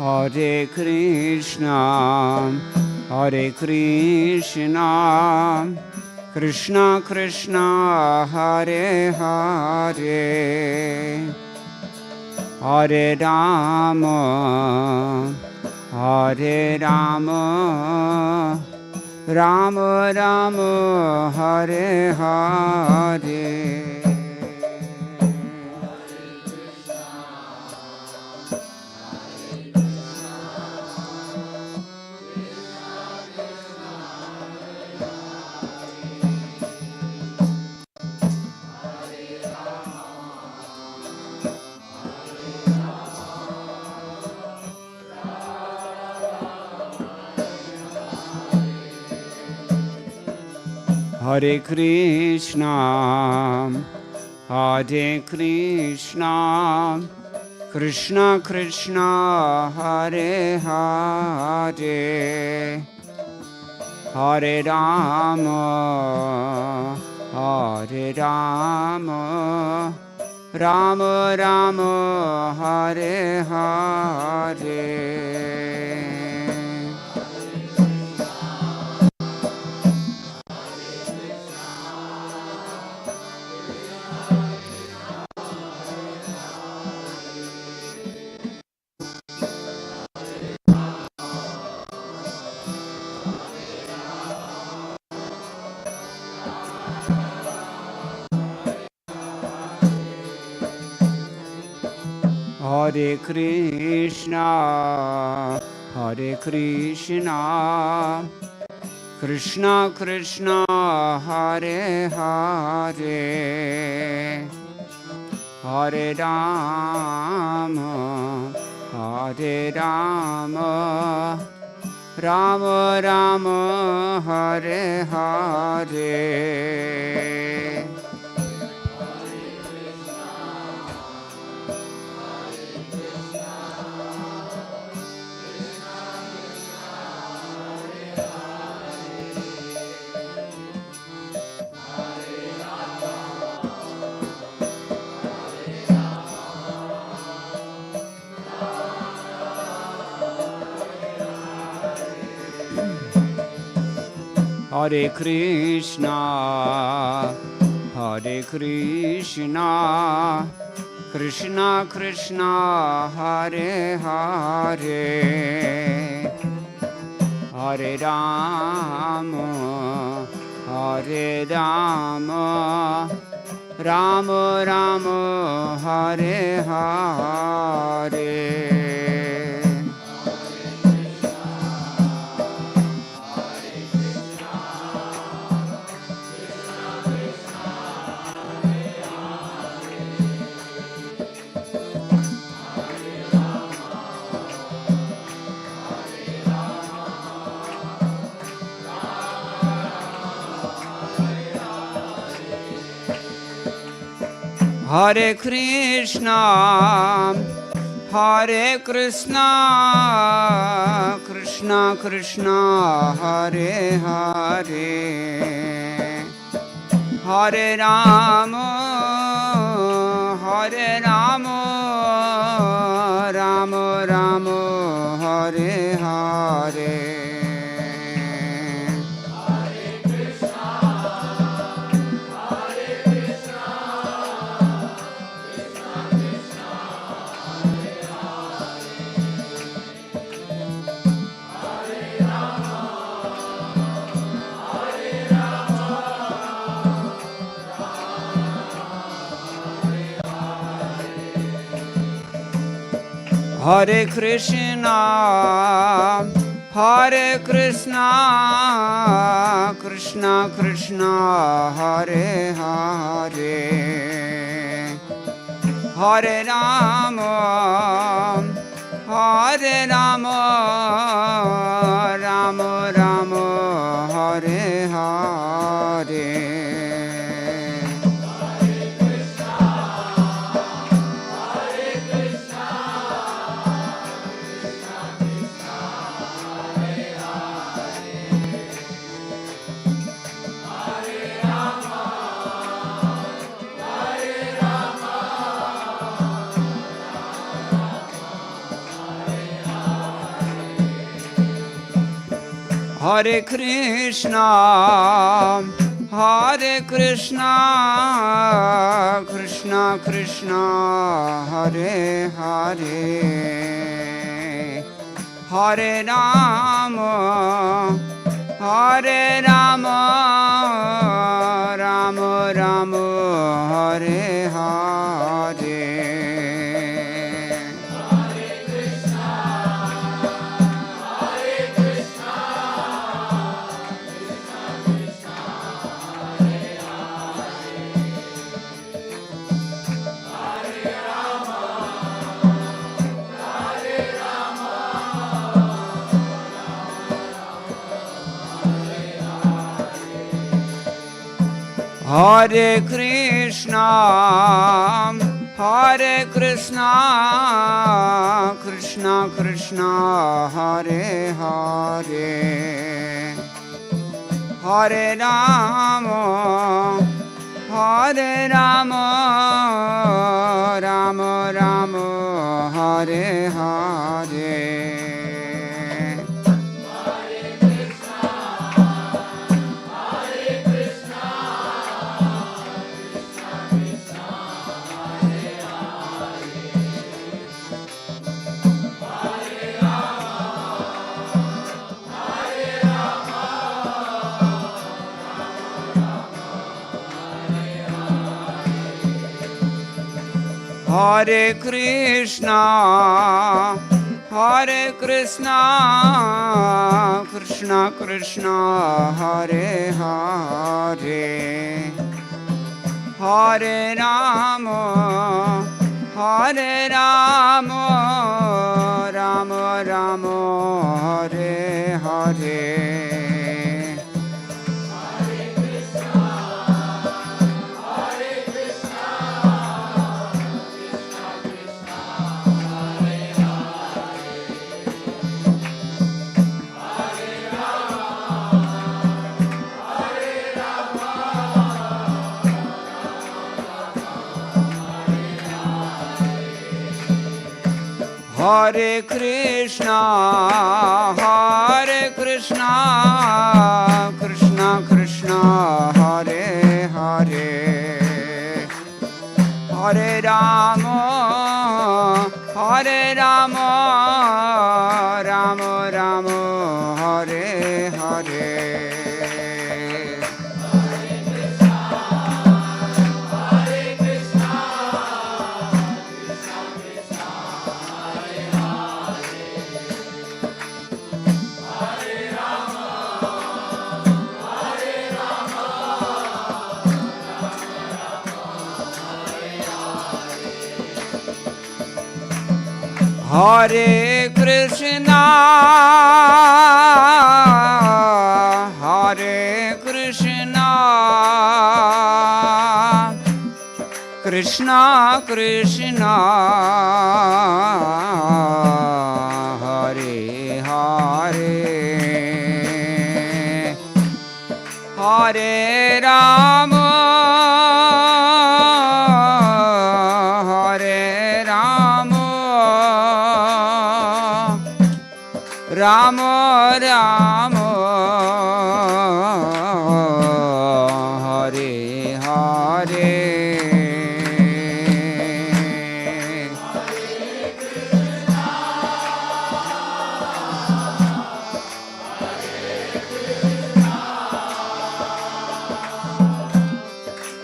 Hare Krishna, Hare Krishna, Krishna Krishna, Hare Hare, Hare Rama, Hare Rama, Rama Rama, Hare Hare. Hare Krishna, Hare Krishna, Krishna Krishna, Hare Hare, Hare Rama, Hare Rama, Rama Rama, Hare Hare. Hare Krishna, Hare Krishna, Krishna Krishna, Hare Hare, Hare Rama, Hare Rama, Rama Rama, Hare Hare. Hare Krishna, Hare Krishna, Krishna Krishna, Hare Hare, Hare Rama, Hare Rama, Rama Rama, Hare Hare. Hare Krishna, Hare Krishna, Krishna Krishna, Hare Hare, Hare Rama, Hare Rama, Rama Rama, Hare Hare. Hare Krishna, Hare Krishna, Krishna Krishna, Hare Hare, Hare Rama, Hare Rama, Rama Rama, Hare Hare. Hare Krishna, Hare Krishna, Krishna Krishna, Hare Hare, Hare Rama, Hare Rama, Rama Rama, Hare Hare. Hare Krishna, Hare Krishna, Krishna Krishna, Hare Hare, Hare Rama, Hare Rama, Rama Rama, Hare Hare. Hare Krishna, Hare Krishna, Krishna Krishna, Hare Hare, Hare Rama, Hare Rama, Rama Rama, Hare Hare. Hare Krishna, Hare Krishna, Krishna Krishna, Hare Hare, Hare Rama, Hare Rama, Rama Rama, Hare Hare. Hare Krishna, Hare Krishna, Krishna Krishna, Hare Hare, Hare Rama, Rama Rama, Hare Hare.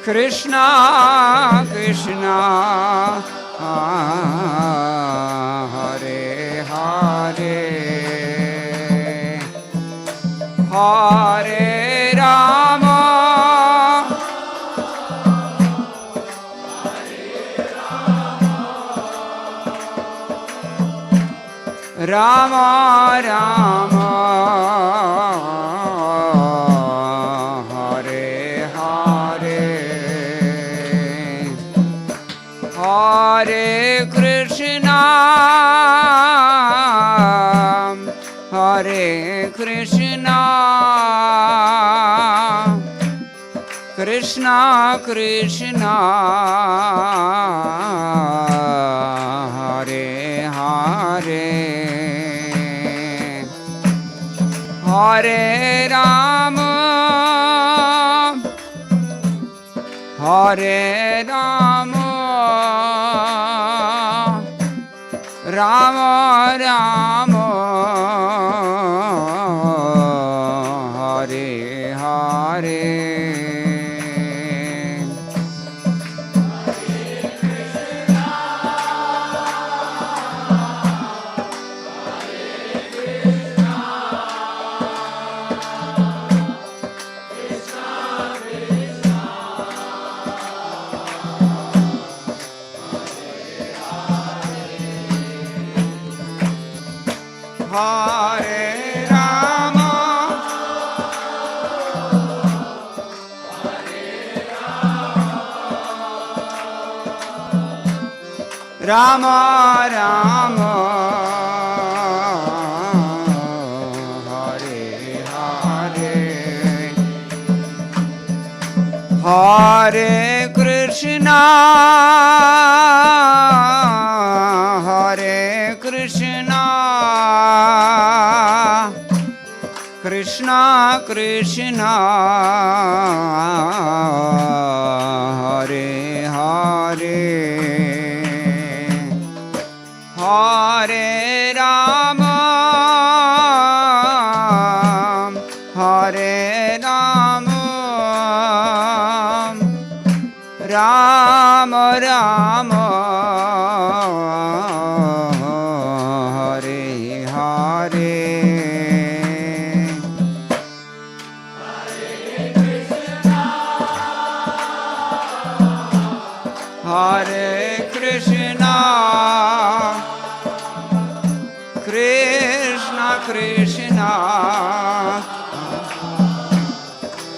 Krishna Krishna, Hare Hare, Hare Rama, Rama Rama, Hare Hare, Hare Krishna, Hare Krishna, Krishna Krishna, Hare Hare, Hare Rama, Hare Rama, Rama Rama, Hare Hare. Hare Rama, Rama Rama, Hare Hare. Hare Krishna, Hare Krishna, Krishna Krishna, Hare Hare. Hare Rama, Hare Rama, Rama Rama, Hare Hare. Hare Krishna, Krishna Krishna,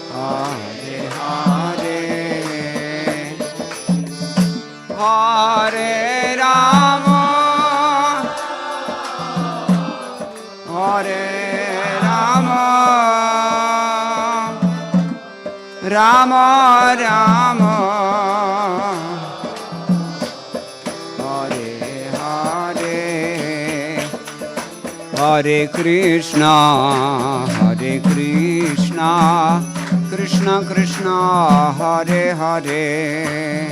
Hare Hare. Hare Rama, Hare Rama, Rama Rama, Hare Krishna, Hare Krishna, Krishna Krishna, Hare Hare,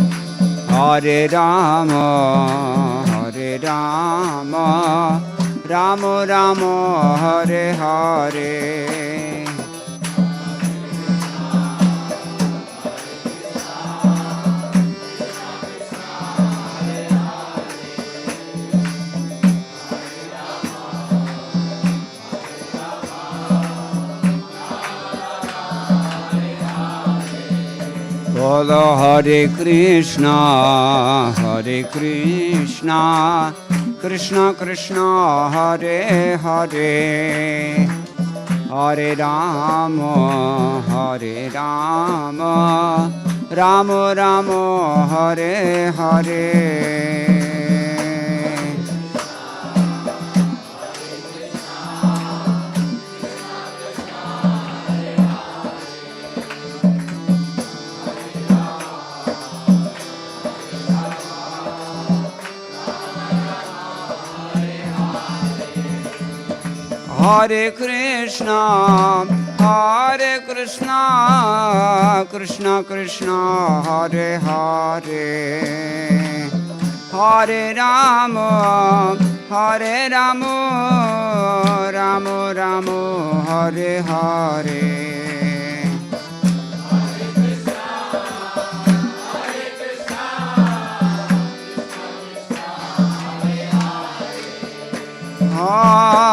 Hare Rama, Hare Rama, Rama Rama, Hare Hare. Bolo Hare Krishna, Hare Krishna, Krishna Krishna, Hare Hare, Hare Rama, Hare Rama, Rama Rama, Hare Hare. Hare Krishna, Hare Krishna, Krishna Krishna, Hare Hare, Hare Rama, Hare Rama, Rama Rama, Hare Hare.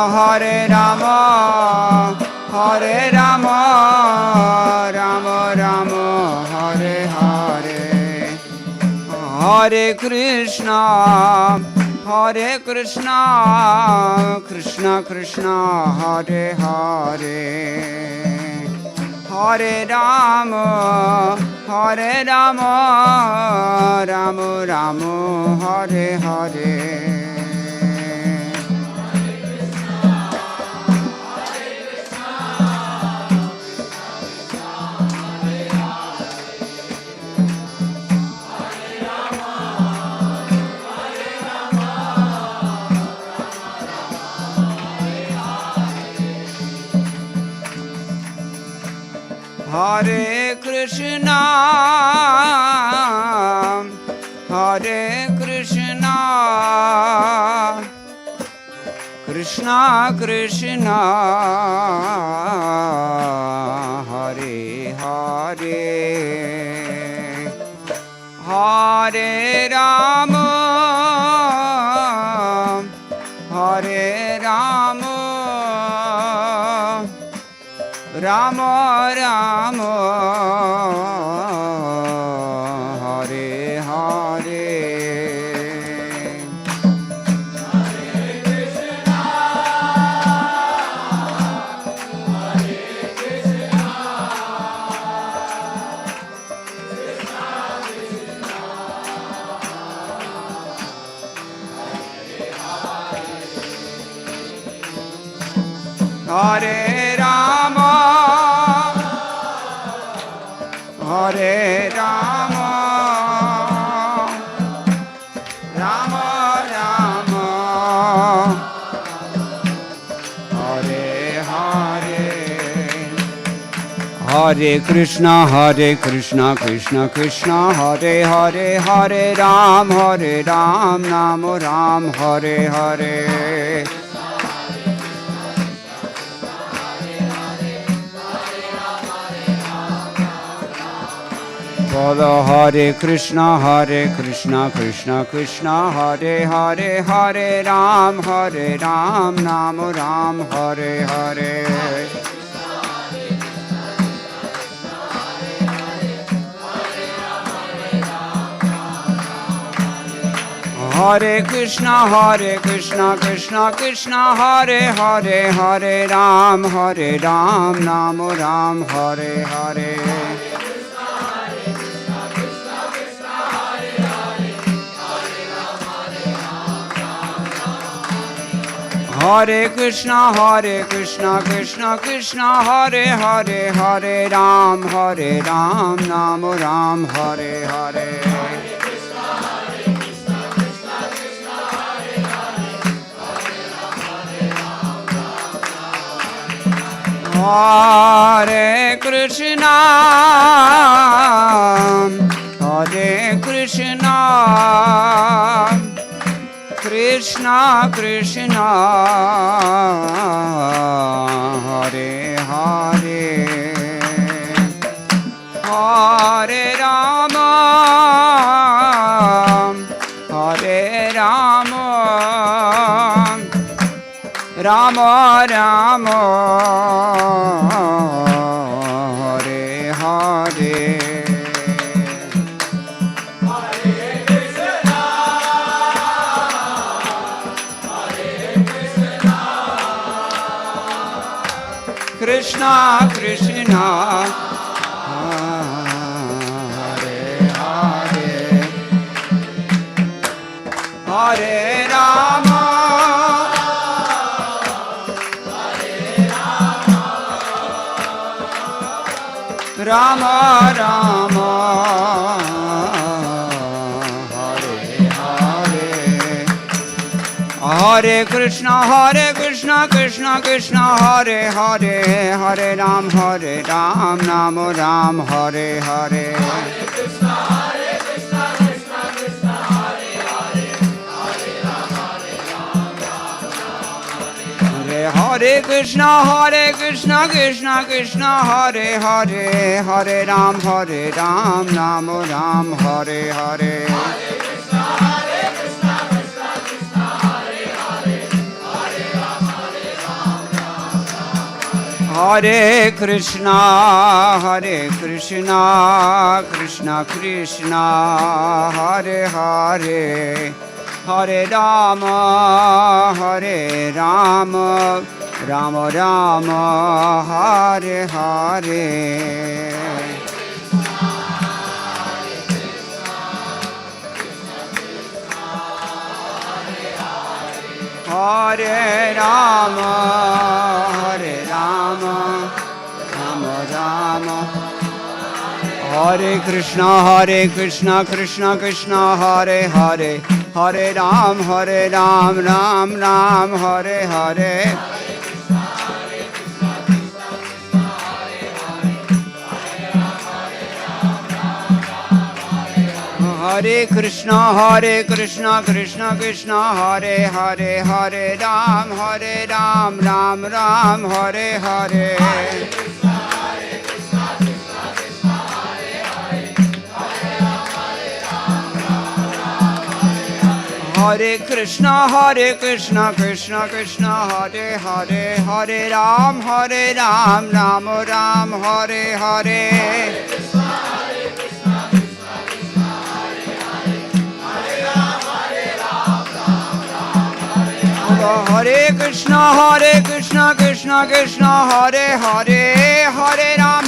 Hare Rama, Hare Rama, Rama Rama, Hare Hare, Hare Krishna, Hare Krishna, Krishna Krishna, Hare Hare, Hare Rama, Hare Rama, Rama Rama, Hare Hare. Hare Krishna, Hare Krishna, Krishna Krishna, Hare Hare, Hare Rama, Hare Rama, Rama Rama, Hare Hare. Hare Rama, Hare Rama, Rama Rama, Hare Hare. Hare Krishna, Krishna Krishna, Hare Hare, Hare Ram, Namo Ram, Hare Hare. Bolo Hare Krishna, Krishna Krishna, Hare Hare, Hare Ram, Namo Ram, Hare Hare. Hare Krishna, Krishna, Hare Hare, Hare Ram, Namo Ram, Hare Hare. Hare Krishna, Krishna, Hare Hare, Hare Ram, Namo Ram, Hare Hare. Hare Krishna, Krishna Krishna, Hare Hare, Hare Rama, Rama Rama, Hare Hare. Krishna Krishna, Hare Hare, Hare Rama, Rama Rama, Hare Hare. Hare Krishna, Krishna Krishna, Hare Hare, Hare Ram, Namo Ram, Hare Hare. Hare Krishna, Krishna Krishna, Hare Hare, Hare Ram, Namo Ram, Hare Hare. Hare Krishna, Krishna Krishna, Hare Hare, Hare Rama, Rama Rama, Hare Hare. Hare Rama, Rama Rama, Hare Krishna, Krishna Krishna, Hare Hare, Hare Ram, Ram Ram, Hare Hare. Hare Krishna Krishna Krishna Hare Hare, Hare Ram Ram Ram Hare Hare. Hare Krishna Krishna Krishna Hare Hare, Hare Ram Ram Ram Hare Hare. Hare Krishna Krishna Krishna Hare Hare, Hare Ram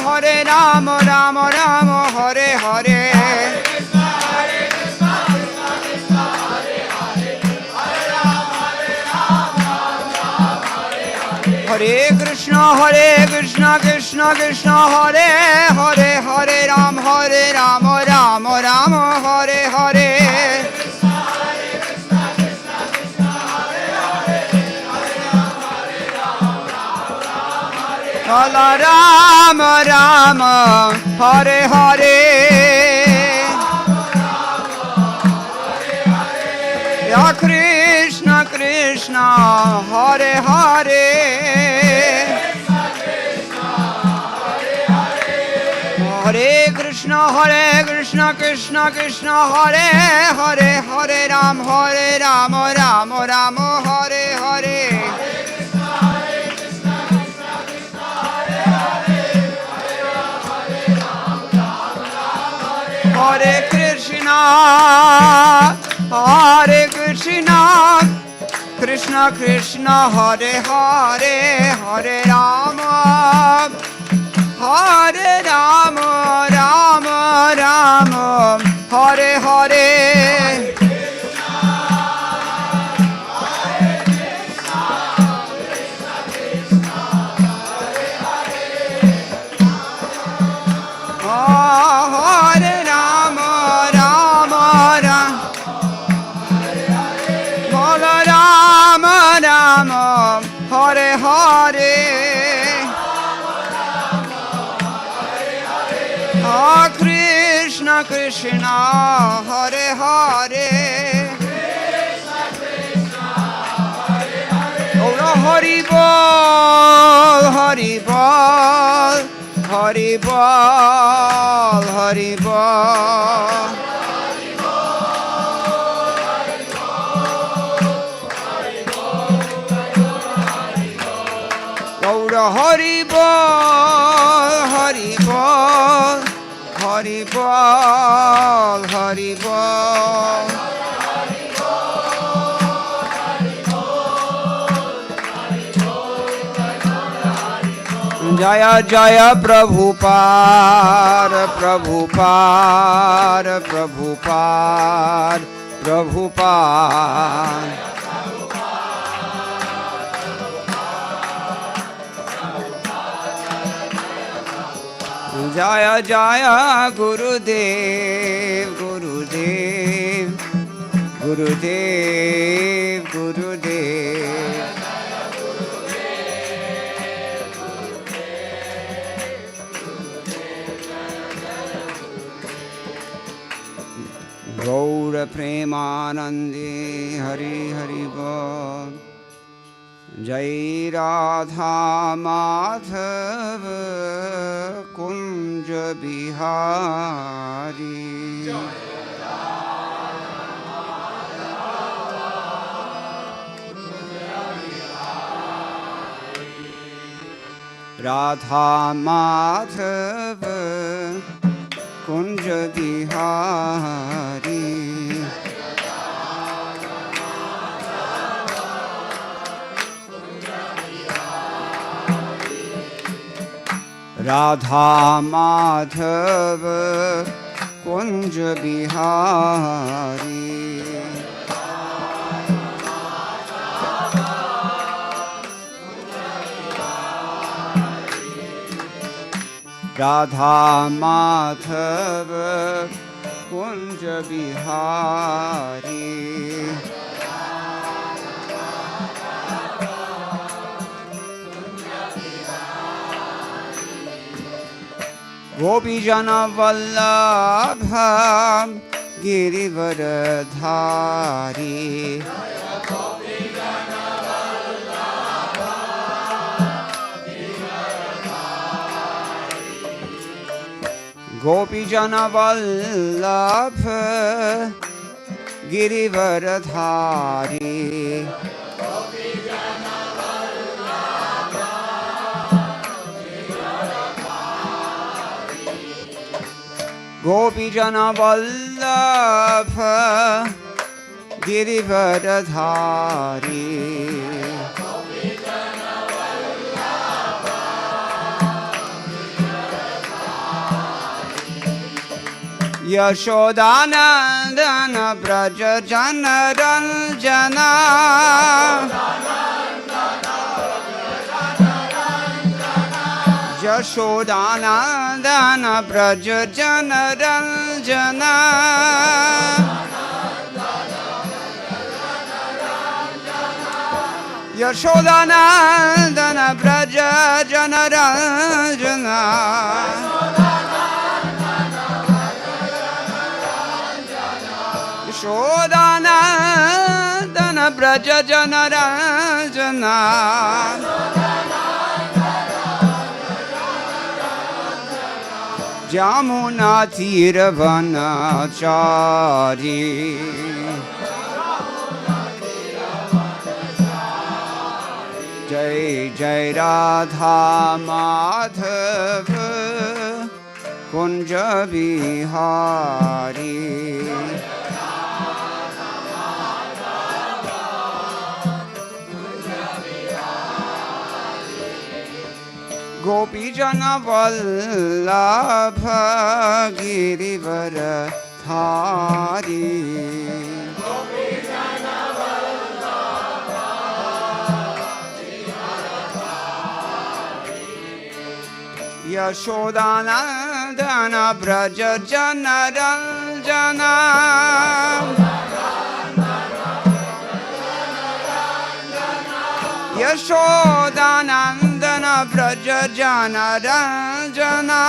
Ram Ram Hare Hare. Hare Krishna Krishna Krishna Hare Hare, Hare Ram Ram Ram Hare Hare. Ram Ram Hare Hare, Ya Krishna Krishna Hare Hare, Hare Krishna Krishna Krishna Hare Hare, Hare Ram Ram Ram Hare Hare. Hare Krishna Krishna Krishna Hare Hare, Hare Rama Rama Rama Hare Hare. Hare Hare, Hare Krishna Krishna Hare Hare, Hari Bol, Hari Bol, Hari Bol, Hari Bol. Hari Bol, Hari Bol, Hari Bol, Hari Bol. Jaya Jaya Prabhupada, Prabhupada, Prabhupada, Prabhupada. Jaya Jaya Gurudev, Gurudev, Gurudev, Gurudev. Gaura Premanandi Hari Hari Bol. Jai Radha Madhava Kunja Bihari, Radha Madhava Kunja Bihari. Radha Madhava Kunja Bihari, Radha Madhava Kunja Bihari. Gopi Jana Vallabha Girivaradhari. Gopijana Vallabha Girivaradhari. Gopijana Vallabha Girivaradhari. Yashodanandana Braja Jana Ranjana. Yashodanandana Braja Jana Ranjana. Yashodanandana Braja Jana Ranjana. Yashodanandana Braja Jana Ranjana. Jamuna Tiravanachari. Jai Jai Radha Madhava Kunja Vihari. Gopijana Vallabha Girivaradhari. Yashodanandana Braja Jana Ranjana. Yashodanandana Braja Jana Ranjana.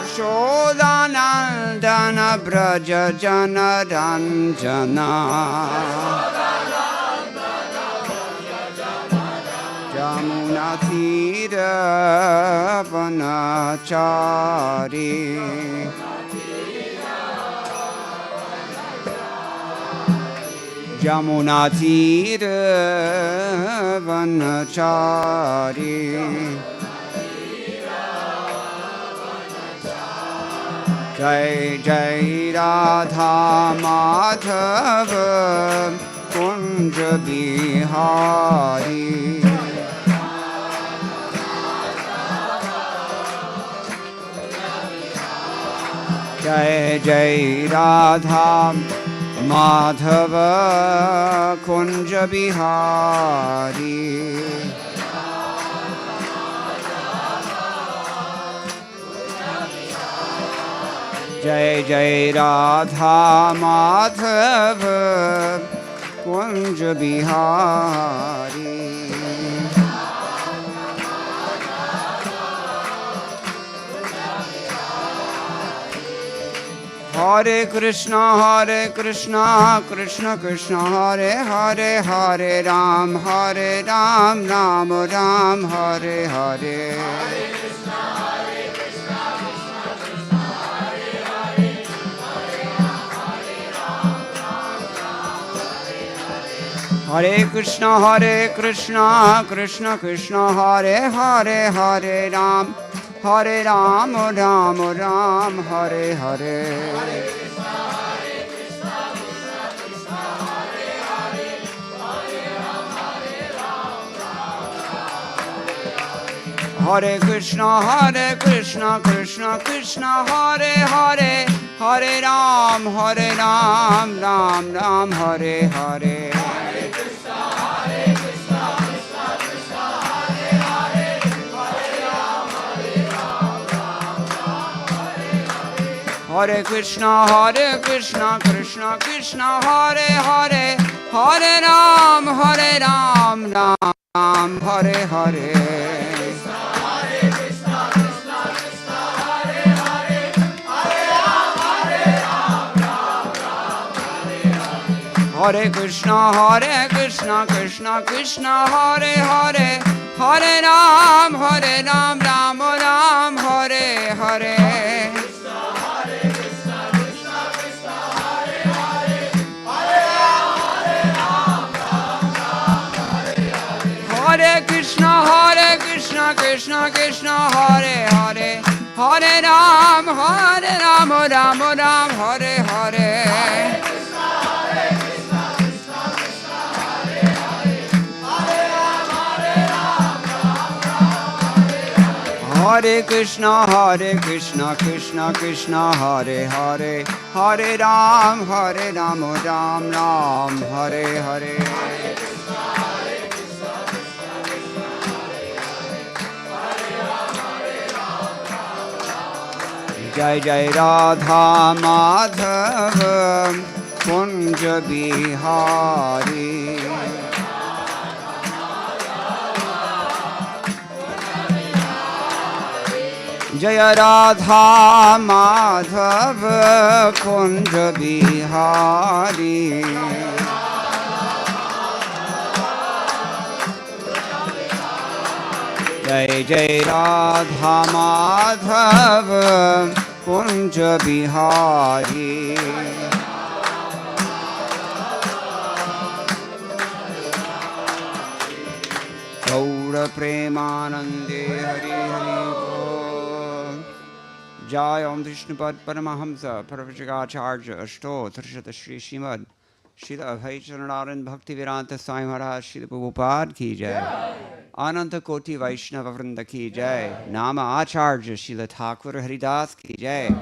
Yashodanandana Braja Jana Ranjana. Jamuna Tira Vanachari. Jamuna Tira Vanachari. Jai Jai Radha Madhava Kunja Bihari. Jai Jai Radha Madhava Kunja Bihari. Jai Jai Radha Madhava Kunja Bihari. Hare Krishna, Krishna Krishna, Hare Hare, Hare Ram, Ram Ram, Hare Hare. Hare Krishna, Krishna Krishna, Hare Hare, Hare Ram, Ram Ram, Hare Hare. Hare Krishna, Krishna Krishna, Hare Hare, Hare Ram, Ram Ram, Hare Hare. Hare Krishna, Krishna Krishna, Hare Hare, Hare Ram, Ram Ram, Hare Hare. Hare Krishna, Krishna Krishna, Hare Hare, Hare Ram, Ram Ram, Hare Hare. Hare Krishna, Krishna Krishna, Hare Hare, Hare Ram, Ram Ram, Hare Hare. Hare Krishna, Krishna Krishna, Hare Hare, Hare Ram, Ram Ram, Hare Hare. Jai Jai Radha Madhava Kunja Bihari. Jaya Radha Madhava Kunja Bihari. Jai Jai Radha Madhava Kunja Bihari. Gaura Premanande Hari Hari. Jai Om Vishnupad Paramahamsa Paravajagacharya Ashto Trishata Shri Shrimad Srila Abhayacharanaran Bhakti Vedanta Swami Maharaj Srila Prabhupada Ki Jai. Ananta Koti Vaishnava Vrinda Ki Jai. Nama Acharya Srila Thakur Haridas Ki Jai.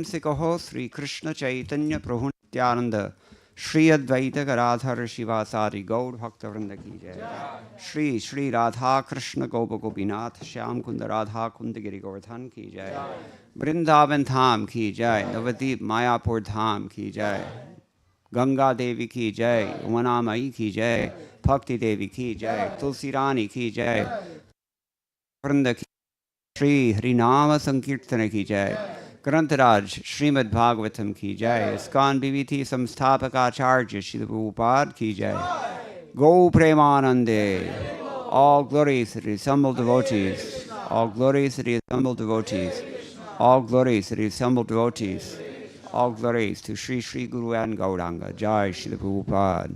Se kaho Sri Krishna Chaitanya Prabhu Nityananda Shri Advaita Gadadhar Shivasari Gaur Bhakta Vrinda Ki Jai. Shri Shri Radha Krishna Gopa Gopinath Shyam Kunda Radha Kunda Giri Govardhan Ki Jai. Vrindavan Dham Ki Jai. Navadip Mayapur Dham Ki Jai. Ganga Devi Ki Jai. Umanamai Ki Jai. Bhakti Devi Ki Jai. Tulsi Rani Ki Jai. Vrinda Ki Shri Harinama Sankirtana Ki Jai. Grantaraj Srimad Bhagavatam Ki Jai. Iskan BVT Samsthapak Acharya Srila Prabhupada Ki Jai. Go Premanande. All glories to the assembled devotees. All glories to the assembled devotees. All glories to the assembled devotees. All glories to Sri Sri Guru and Gauranga. Jai Srila Prabhupada.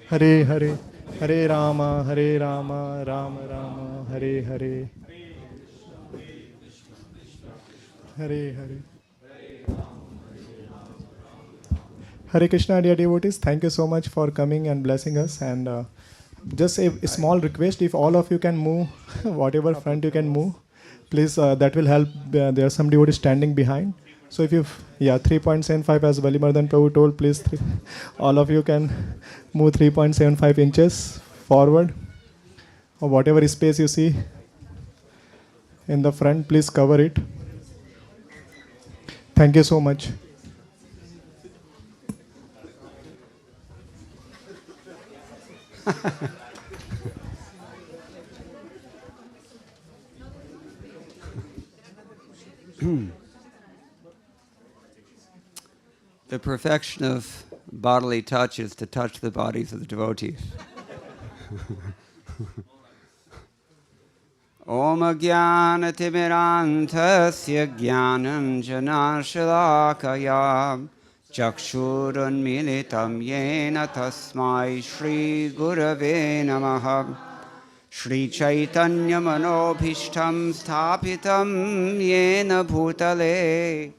Hare Hare, Hare Rama, Rama Rama, Hare Hare. Hare Hare. Hare Krishna, dear devotees. Thank you so much for coming and blessing us. And just a small request: if all of you can move, whatever front you can move, please. That will help. There are some devotees standing behind. So if you, 3.75 as Balimardan Prabhu told, please, all of you can move 3.75 inches forward, or whatever space you see in the front, please cover it. Thank you so much. The perfection of bodily touch is to touch the bodies of the devotees. Om Jnana Timirantasya Jnanam Janashalakaya Chakshurun Militam Yena Tasmai Shri Gurave Namaha Shri Chaitanya Manobhishtam Sthapitam Yena Bhutale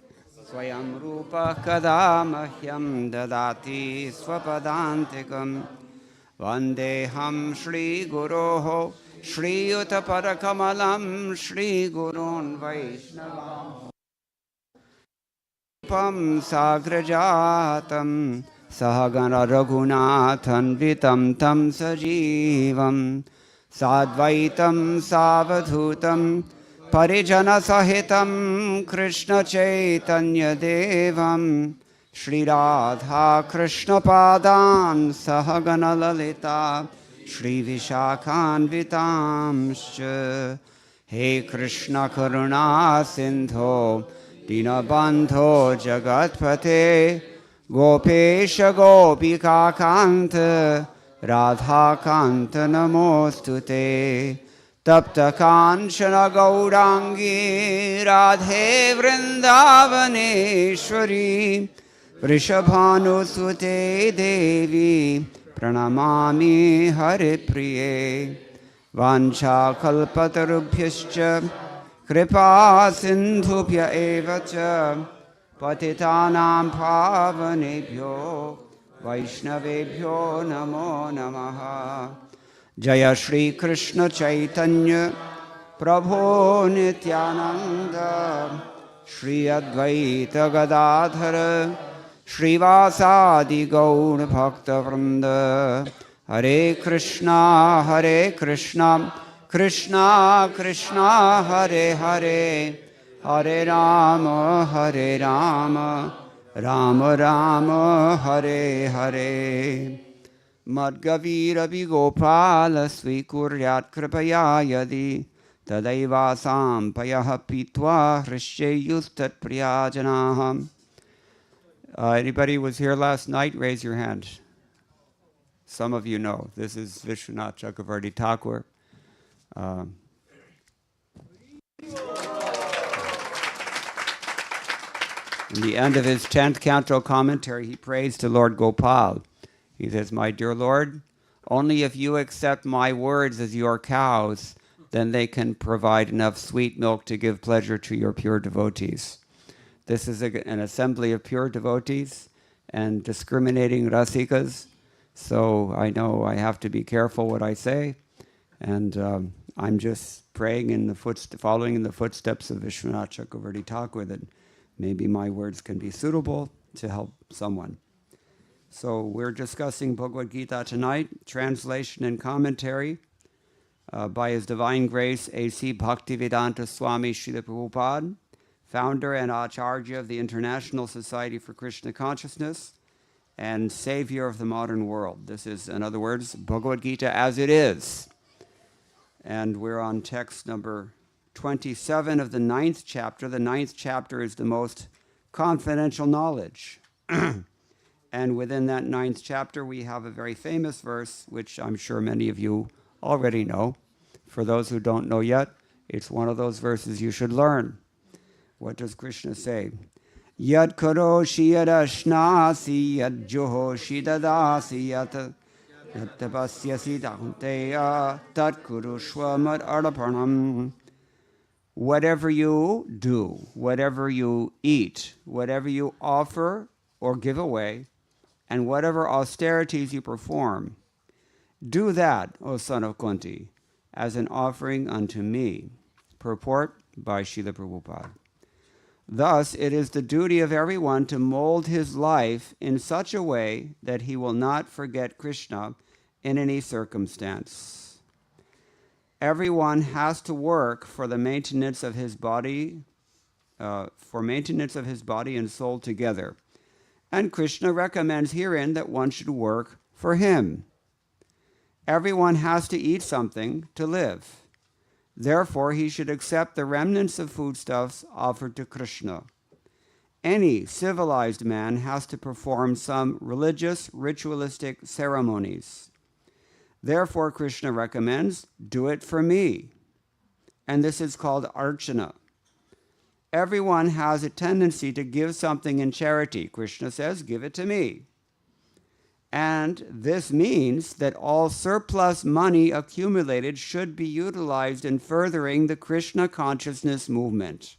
Swayam Rupa Kada Mahyam Dadati Swapadantikam Vandeham Shri Guroho Shri Utapadakamalam Shri Gurun Vaishnavam Pam Sagrajatam Sahagana Raghunathan Vitam Tam Sajivam Sadvaitam Savadhutam Parijana Sahitam Krishna Chaitanya Devam Shri Radha Krishna Padan Sahagana Lalita Shri Vishakhan Vitamscha He Krishna Karuna Sindho Dinabandho Jagatpate Gopesha Gopika Kanta Radha Kanta Namostute Tapta Kanchana Gaurangi Radhe Vrindavaneshwari Vrishabhanusute Devi Pranamami Hare Priye Vancha Kalpatarubhyascha Kripa Sindhubhya Eva Cha Patitanam Pavanebhyo Vaishnavebhyo Namo Namaha Jaya Shri Krishna Chaitanya Prabhu Nityananda Shri Advaita Gadadhara Shri Vasadi Gaur Bhakta Vrinda Hare Krishna Krishna Krishna Hare Hare Hare Rama Rama Rama Hare Hare Madgavira Vigopala Swikuryat Kripaya Yadi Tadaivasam Payaha Pitva Hrishayustat Priyajanaham. Anybody was here last night? Raise your hand. Some of you know. This is Vishwanath Chakravarti Thakur. In the end of his 10th canto commentary, he prays to Lord Gopal. He says, "My dear Lord, only if you accept my words as your cows, then they can provide enough sweet milk to give pleasure to your pure devotees." This is an assembly of pure devotees and discriminating rasikas, so I know I have to be careful what I say, and I'm just praying in the following in the footsteps of Vishwanath Chakravarti Thakur that maybe my words can be suitable to help someone. So we're discussing Bhagavad Gita tonight, translation and commentary by His Divine Grace A.C. Bhaktivedanta Swami Srila Prabhupada, founder and Acharya of the International Society for Krishna Consciousness and savior of the modern world. This is, in other words, Bhagavad Gita as it is. And we're on text number 27 of the 9th chapter. The 9th chapter is the most confidential knowledge. And within that 9th chapter, we have a very famous verse, which I'm sure many of you already know. For those who don't know yet, it's one of those verses you should learn. What does Krishna say? Yad karoshi yad ashnasi yad johoshi dadasi yat tapasyasi daunteya tat kurushva mad ardapanam. Whatever you do, whatever you eat, whatever you offer or give away, and whatever austerities you perform, do that, O son of Kunti, as an offering unto me. Purport by Srila Prabhupada. Thus, it is the duty of everyone to mold his life in such a way that he will not forget Krishna in any circumstance. Everyone has to work for the maintenance of his body, and soul together. And Krishna recommends herein that one should work for him. Everyone has to eat something to live. Therefore, he should accept the remnants of foodstuffs offered to Krishna. Any civilized man has to perform some religious, ritualistic ceremonies. Therefore, Krishna recommends, do it for me. And this is called archana. Everyone has a tendency to give something in charity. Krishna says, give it to me. And this means that all surplus money accumulated should be utilized in furthering the Krishna consciousness movement.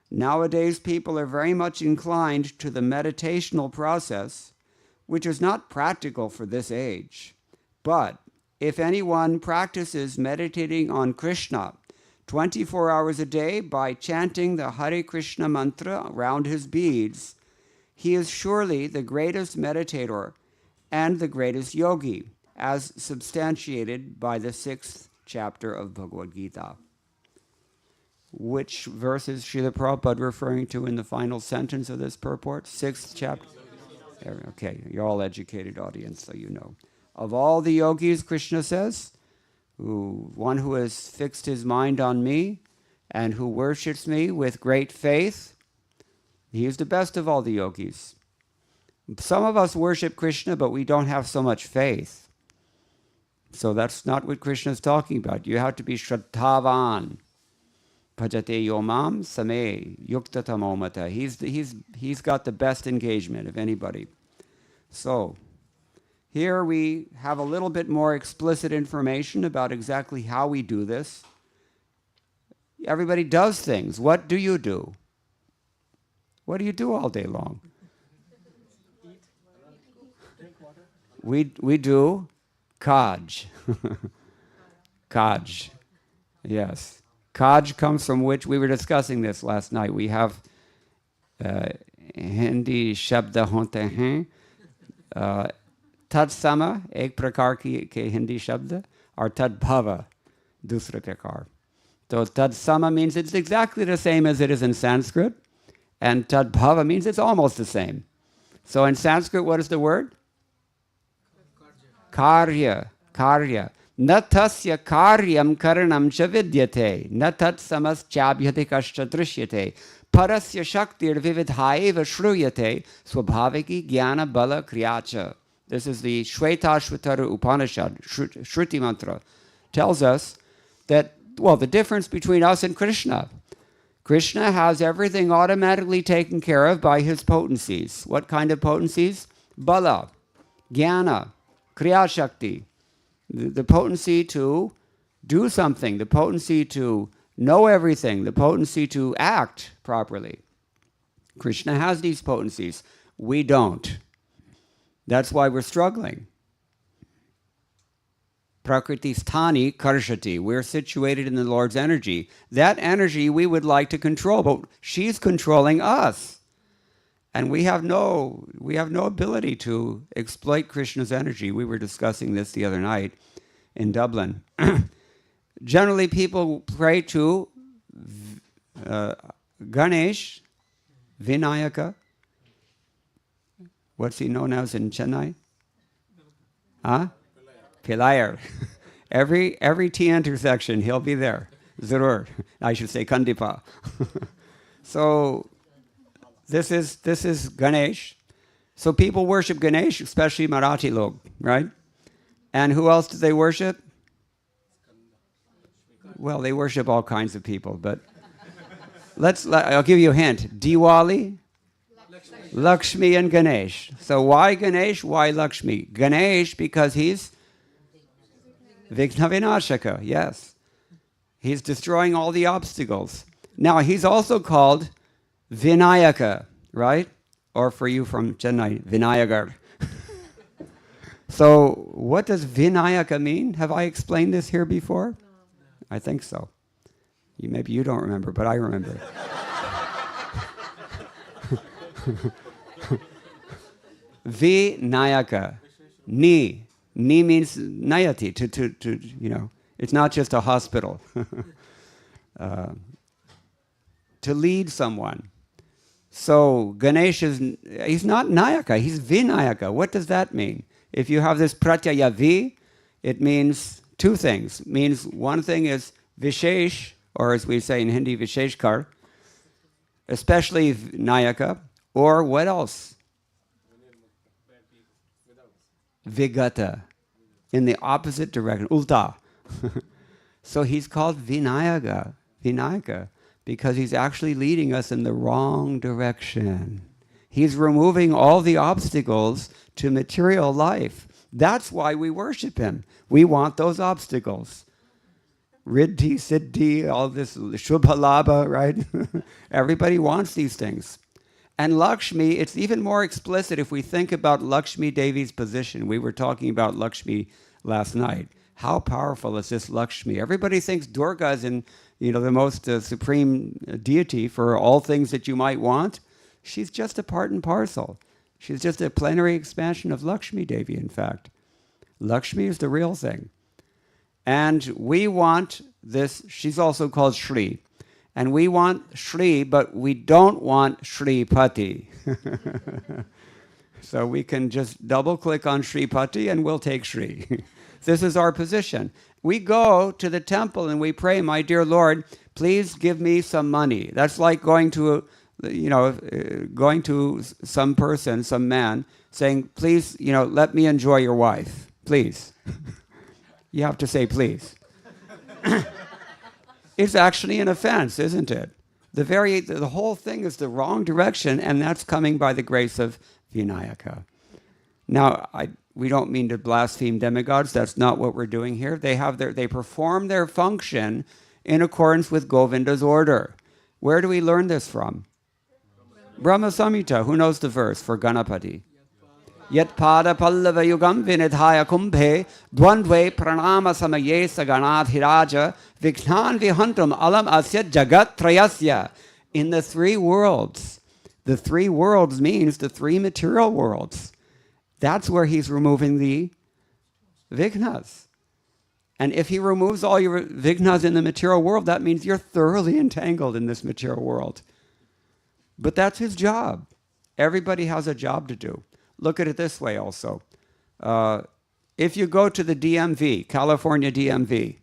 Nowadays, people are very much inclined to the meditational process, which is not practical for this age. But if anyone practices meditating on Krishna 24 hours a day by chanting the Hare Krishna mantra around his beads, he is surely the greatest meditator and the greatest yogi, as substantiated by the 6th chapter of Bhagavad Gita. Which verse is Srila Prabhupada referring to in the final sentence of this purport? 6th chapter? Okay, you're all educated audience, so you know. Of all the yogis, Krishna says, one who has fixed his mind on me and who worships me with great faith, he is the best of all the yogis. Some of us worship Krishna, but we don't have so much faith. So that's not what Krishna is talking about. You have to be shraddhavan. Bhajate yomam same yuktata mata. He's got the best engagement of anybody. So here we have a little bit more explicit information about exactly how we do this. Everybody does things. What do you do? What do you do all day long? We do kaj. Kaj. Yes. Kaj comes from which we were discussing this last night. We have Hindi shabda honte hain. Tad sama ek prakar ke Hindi shabda or tad bhava dusra prakar. So tad sama means it's exactly the same as it is in Sanskrit, and tad bhava means it's almost the same. So in Sanskrit, what is the word? Karya. Karya. Na tasya karyam karanam cha vidyate, na tat samas chabhyate kascha drishyate, parasya shaktir vividhaeva shruyate, swabhaviki jnana bala kriyacha. This is the Shvetashvatara Upanishad, Shruti mantra, tells us that, well, the difference between us and Krishna. Krishna has everything automatically taken care of by his potencies. What kind of potencies? Bala, jnana, kriya shakti. The potency to do something, the potency to know everything, the potency to act properly. Krishna has these potencies. We don't. That's why we're struggling. Prakriti sthani karshati. We're situated in the Lord's energy. That energy we would like to control, but she's controlling us. And we have no ability to exploit Krishna's energy. We were discussing this the other night in Dublin. Generally, people pray to Ganesh, Vinayaka. What's he known as in Chennai? Huh? Pilayar. Every T intersection, he'll be there. Zarur. I should say Kandipa. So this is Ganesh. So people worship Ganesh, especially Marathi log, right? And who else do they worship? Well, they worship all kinds of people, but I'll give you a hint. Diwali, Lakshmi and Ganesh. So why Ganesh? Why Lakshmi? Ganesh because he's Vighna Vinashaka, yes. He's destroying all the obstacles. Now, he's also called Vinayaka, right? Or for you from Chennai, Vinayagar. So what does Vinayaka mean? Have I explained this here before? No. I think so. Maybe you don't remember, but I remember. Vinayaka. Ni. Ni means nayati, to it's not just a hospital. To lead someone. So Ganesh he's not Nayaka, he's Vinayaka. What does that mean? If you have this pratyaya vi, it means two things. It means one thing is vishesh, or as we say in Hindi, visheshkar, especially Nayaka, or what else? Vigata, in the opposite direction, ulta. So he's called Vinayaka, because he's actually leading us in the wrong direction. He's removing all the obstacles to material life. That's why we worship him. We want those obstacles. Riddhi, siddhi, all this shubha labha, right? Everybody wants these things. And Lakshmi, it's even more explicit if we think about Lakshmi Devi's position. We were talking about Lakshmi last night. How powerful is this Lakshmi? Everybody thinks Durga is the most supreme deity for all things that you might want. She's just a part and parcel. She's just a plenary expansion of Lakshmi Devi, in fact. Lakshmi is the real thing. And we want this, she's also called Shri. And we want Shri, but we don't want Shri Pati. So we can just double click on Shri Pati and we'll take Shri. This is our position. We go to the temple and we pray, my dear Lord, please give me some money. That's like going to some person, some man, saying, please, let me enjoy your wife, please. You have to say please. It's actually an offense, isn't it? The whole thing is the wrong direction, and that's coming by the grace of Vinayaka. Now, we don't mean to blaspheme demigods. That's not what we're doing here. They perform their function in accordance with Govinda's order. Where do we learn this from? Brahma Samhita. Who knows the verse for Ganapati? Yat pada pallava yugam vinidhaya kumbhe dvandve pranama samaye saganadhiraja viknan vihantum alam asya jagat trayasya. In the three worlds means the three material worlds. That's where he's removing the vignas. And if he removes all your vignas in the material world, that means you're thoroughly entangled in this material world. But that's his job. Everybody has a job to do. Look at it this way also. If you go to the DMV, California DMV,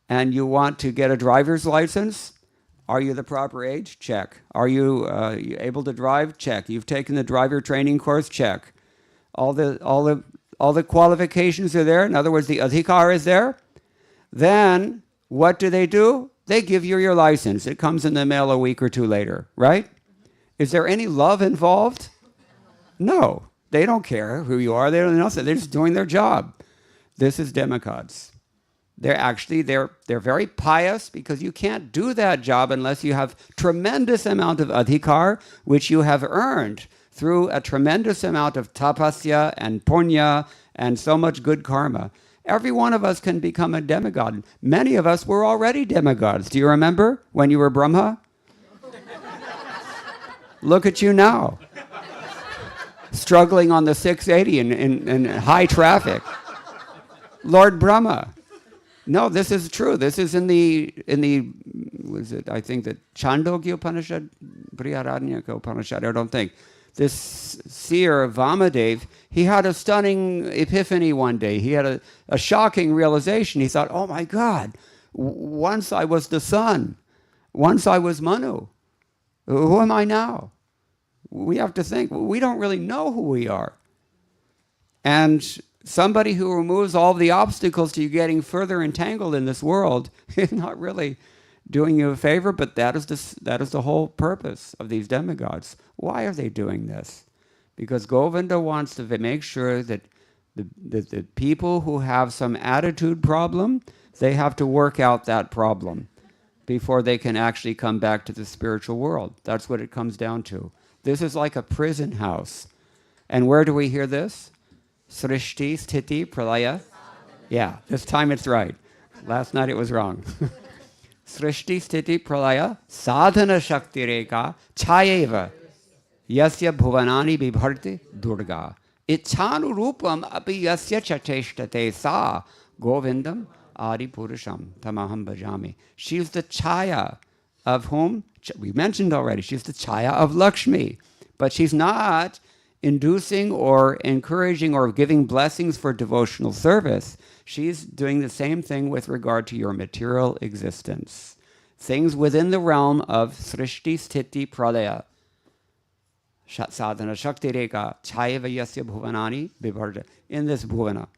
and you want to get a driver's license, are you the proper age? Check. Are you able to drive? Check. You've taken the driver training course? Check. All the qualifications are there. In other words, the adhikar is there. Then what do? They give you your license. It comes in the mail a week or two later, right? Is there any love involved? No. They don't care who you are. They don't know. They're just doing their job. This is demigods. They're very pious because you can't do that job unless you have tremendous amount of adhikar, which you have earned through a tremendous amount of tapasya and punya and so much good karma. Every one of us can become a demigod. Many of us were already demigods. Do you remember when you were Brahma? Look at you now. Struggling on the 680 in high traffic. Lord Brahma. No, this is true. This is in the I think the Chandogya Upanishad, Briharanyaka Upanishad, I don't think. This seer, Vamadev, he had a stunning epiphany one day. He had a shocking realization. He thought, oh my God, once I was the sun. Once I was Manu. Who am I now? We have to think, we don't really know who we are. And somebody who removes all the obstacles to you getting further entangled in this world is not really doing you a favor, but that is the whole purpose of these demigods. Why are they doing this? Because Govinda wants to make sure that the people who have some attitude problem, they have to work out that problem before they can actually come back to the spiritual world. That's what it comes down to. This is like a prison house. And where do we hear this? Srishti, Sthiti, Pralaya. Yeah, this time it's right. Last night it was wrong. Srishti, Sthiti, Pralaya, Sadhana Shakti Reka, Chayeva, Yasya Bhuvanani Bibharti Durga. Ichhanu Rupam Api Yasya Chateshtate Sa Govindam Adi Purusham Tamaham Bhajami. She's the Chaya of whom? We mentioned already, she's the Chaya of Lakshmi. But she's not inducing or encouraging or giving blessings for devotional service. She's doing the same thing with regard to your material existence. Things within the realm of Srishti, Sthiti, Pralaya. Sadhana Shakti Reka, Chayava Yasya Bhuvanani, Bibharja. In this Bhuvana.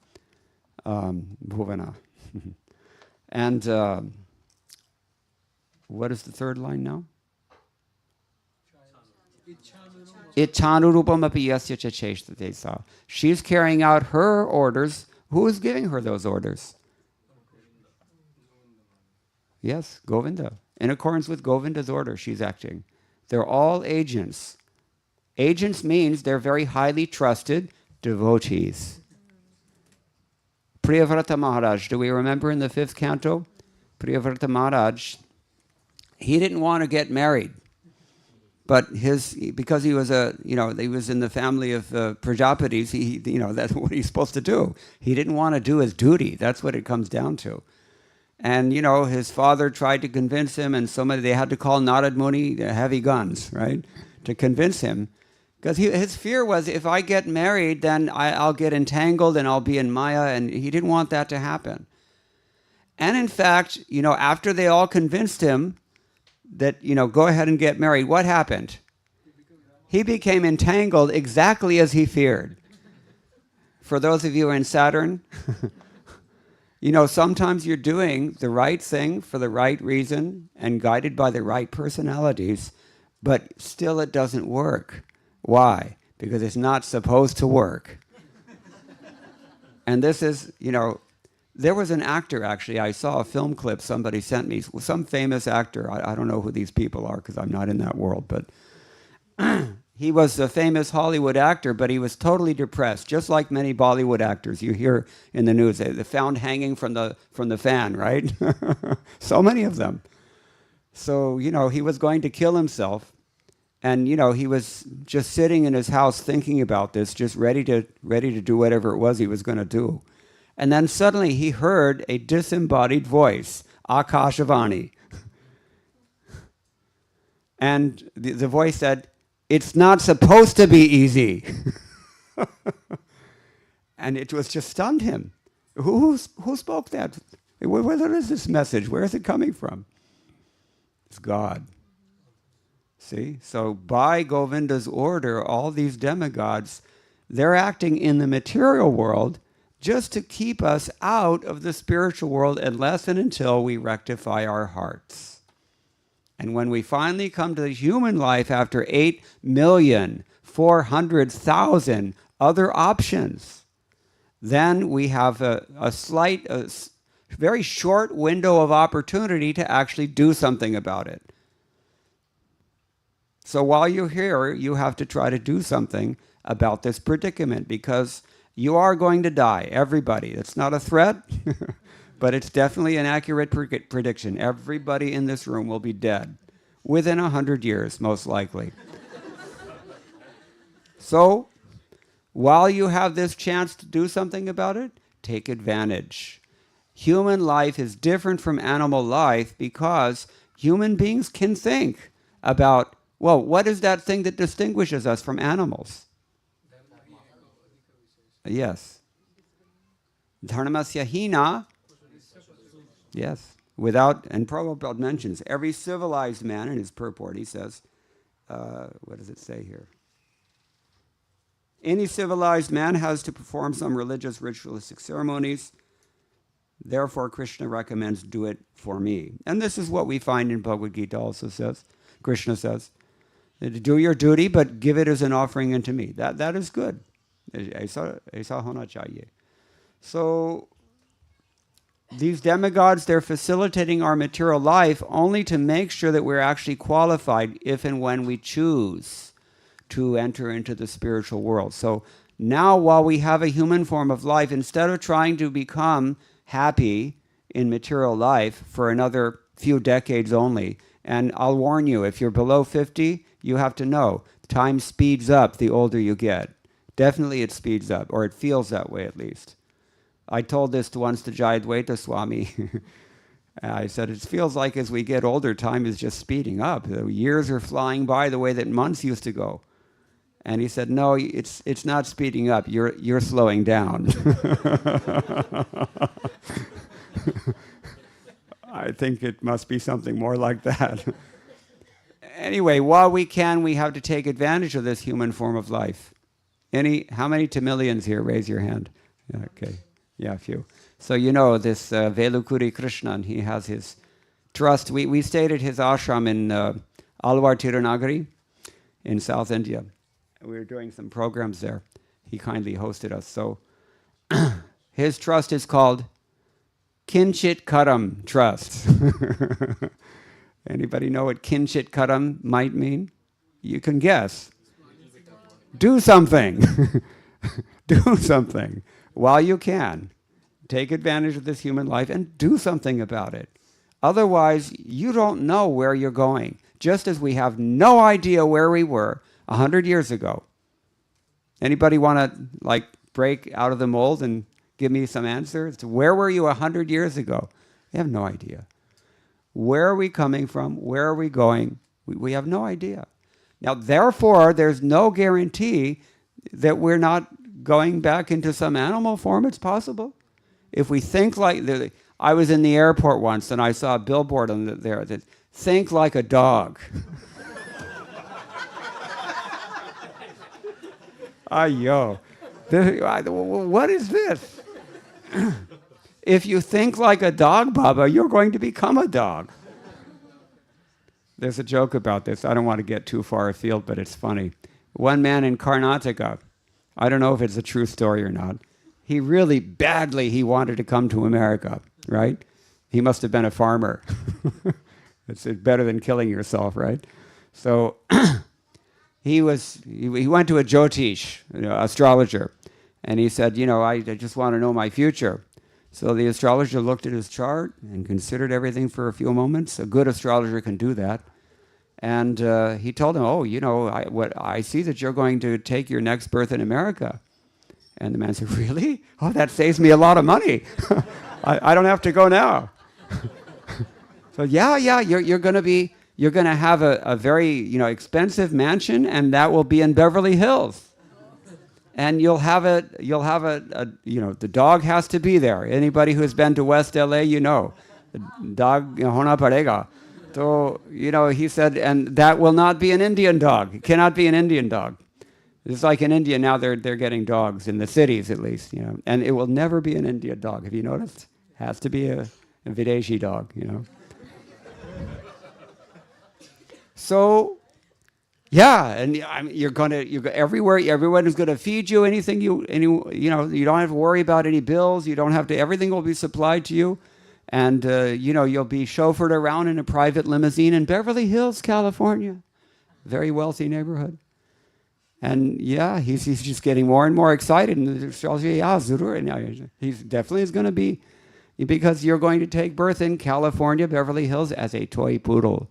Bhuvana. And what is the third line now? Ichhanurupam api yasya cha cheshtate sa. She's carrying out her orders. Who is giving her those orders? Yes, Govinda. In accordance with Govinda's order, she's acting. They're all agents Agents means they're very highly trusted devotees. Priyavrata Maharaj, do we remember in the 5th canto? Priyavrata Maharaj, he didn't want to get married. But because he was he was in the family of Prajapatis, that's what he's supposed to do. He didn't want to do his duty. That's what it comes down to. And, his father tried to convince him, and they had to call Narad Muni heavy guns, right, to convince him. Because his fear was, if I get married, then I'll get entangled and I'll be in Maya, and he didn't want that to happen. And in fact, after they all convinced him that, go ahead and get married, what happened? He became entangled exactly as he feared. For those of you in Saturn, sometimes you're doing the right thing for the right reason and guided by the right personalities, but still it doesn't work. Why? Because it's not supposed to work. And this is, there was an actor, actually. I saw a film clip somebody sent me, some famous actor. I don't know who these people are because I'm not in that world, but he was a famous Hollywood actor, but he was totally depressed, just like many Bollywood actors. You hear in the news, they're found hanging from the fan, right? So many of them. So, he was going to kill himself. And, he was just sitting in his house thinking about this, just ready to do whatever it was he was going to do. And then suddenly he heard a disembodied voice, Akashavani. And the voice said, "It's not supposed to be easy." And it just stunned him. Who spoke that? Where is this message? Where is it coming from? It's God. See? So by Govinda's order, all these demigods, they're acting in the material world just to keep us out of the spiritual world unless and until we rectify our hearts. And when we finally come to the human life after 8,400,000 other options, then we have a very short window of opportunity to actually do something about it. So while you're here, you have to try to do something about this predicament, because you are going to die, everybody. It's not a threat, but it's definitely an accurate prediction. Everybody in this room will be dead within 100 years, most likely. So while you have this chance to do something about it, take advantage. Human life is different from animal life because human beings can think about, well, what is that thing that distinguishes us from animals? Yes. Dharmasya hina. Yes. Without, and Prabhupada mentions, every civilized man in his purport, he says, what does it say here? Any civilized man has to perform some religious ritualistic ceremonies. Therefore, Krishna recommends, do it for me. And this is what we find in Bhagavad Gita also says. Krishna says, do your duty, but give it as an offering unto me. That is good. Aisa hona chahiye. So these demigods, they're facilitating our material life only to make sure that we're actually qualified if and when we choose to enter into the spiritual world. So now, while we have a human form of life, instead of trying to become happy in material life for another few decades only, and I'll warn you, if you're below 50, you have to know, time speeds up the older you get. Definitely it speeds up, or it feels that way at least. I told this once to Jayadvaita Swami. I said, it feels like as we get older, time is just speeding up. The years are flying by the way that months used to go. And he said, no, it's not speeding up. You're slowing down. I think it must be something more like that. Anyway, while we can, we have to take advantage of this human form of life. How many Tamilians here? Raise your hand. Okay. Yeah, a few. So this Velukuri Krishnan, he has his trust. We stayed at his ashram in Alwar Tirunagari in South India. We were doing some programs there. He kindly hosted us. So his trust is called Kinchit Karam Trust. Anybody know what Kinchit Karam might mean? You can guess. Do something. Do something while you can. Take advantage of this human life and do something about it. Otherwise, you don't know where you're going. Just as we have no idea where we were 100 years ago. Anybody want to break out of the mold and give me some answers? Where were you 100 years ago? I have no idea. Where are we coming from? Where are we going? We have no idea. Now, therefore, there's no guarantee that we're not going back into some animal form. It's possible. If we think I was in the airport once and I saw a billboard there that think like a dog. Ayo. What is this? If you think like a dog, Baba, you're going to become a dog. There's a joke about this. I don't want to get too far afield, but it's funny. One man in Karnataka, I don't know if it's a true story or not, he really badly, he wanted to come to America, right? He must have been a farmer. It's better than killing yourself, right? So he went to a Jyotish, astrologer, and he said, I just want to know my future. So the astrologer looked at his chart and considered everything for a few moments. A good astrologer can do that. And he told him, I see that you're going to take your next birth in America. And the man said, really? Oh, that saves me a lot of money. I don't have to go now. So you're going to have a very expensive mansion, and that will be in Beverly Hills. And you'll have the dog has to be there. Anybody who's been to West LA, the dog hona padega. So, he said, and that will not be an Indian dog. It cannot be an Indian dog. It's like in India now, they're getting dogs, in the cities at least, and it will never be an Indian dog. Have you noticed? It has to be a Videshi dog, So, yeah, and you're everywhere. Everyone is going to feed you anything you don't have to worry about any bills. You don't have to. Everything will be supplied to you, and you'll be chauffeured around in a private limousine in Beverly Hills, California, very wealthy neighborhood. And yeah, he's just getting more and more excited. And he's definitely is going to be, because you're going to take birth in California, Beverly Hills, as a toy poodle.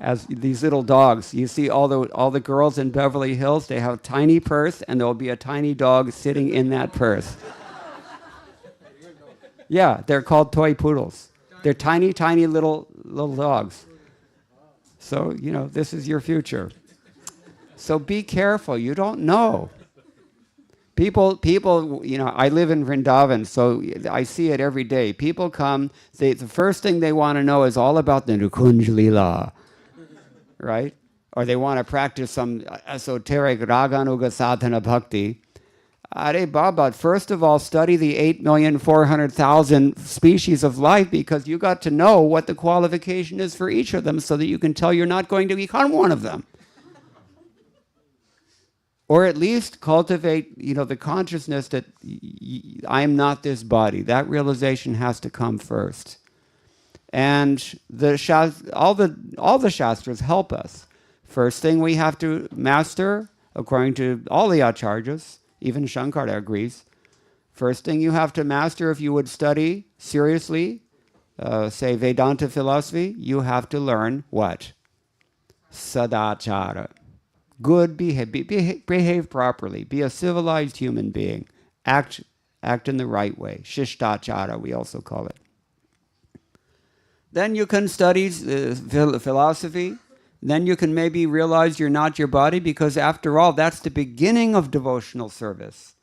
As these little dogs, you see all the girls in Beverly Hills, they have a tiny purse, and there'll be a tiny dog sitting in that purse. Yeah, they're called toy poodles. They're tiny, tiny little dogs. So, this is your future. So be careful. You don't know. People, I live in Vrindavan, so I see it every day. People come, the first thing they want to know is all about the Nukunj Lila, right? Or they want to practice some esoteric Raganuga Sadhana Bhakti. Are Baba, first of all, study the 8,400,000 species of life, because you got to know what the qualification is for each of them so that you can tell you're not going to become one of them. Or at least cultivate, the consciousness that I am not this body. That realization has to come first. And all the Shastras help us. First thing we have to master, according to all the Acharyas, even Shankara agrees. First thing you have to master, if you would study seriously, say Vedanta philosophy, you have to learn what? Sadachara. Good behave properly. Be a civilized human being. Act in the right way. Shishtachara, we also call it. Then you can study philosophy. Then you can maybe realize you're not your body, because after all, that's the beginning of devotional service.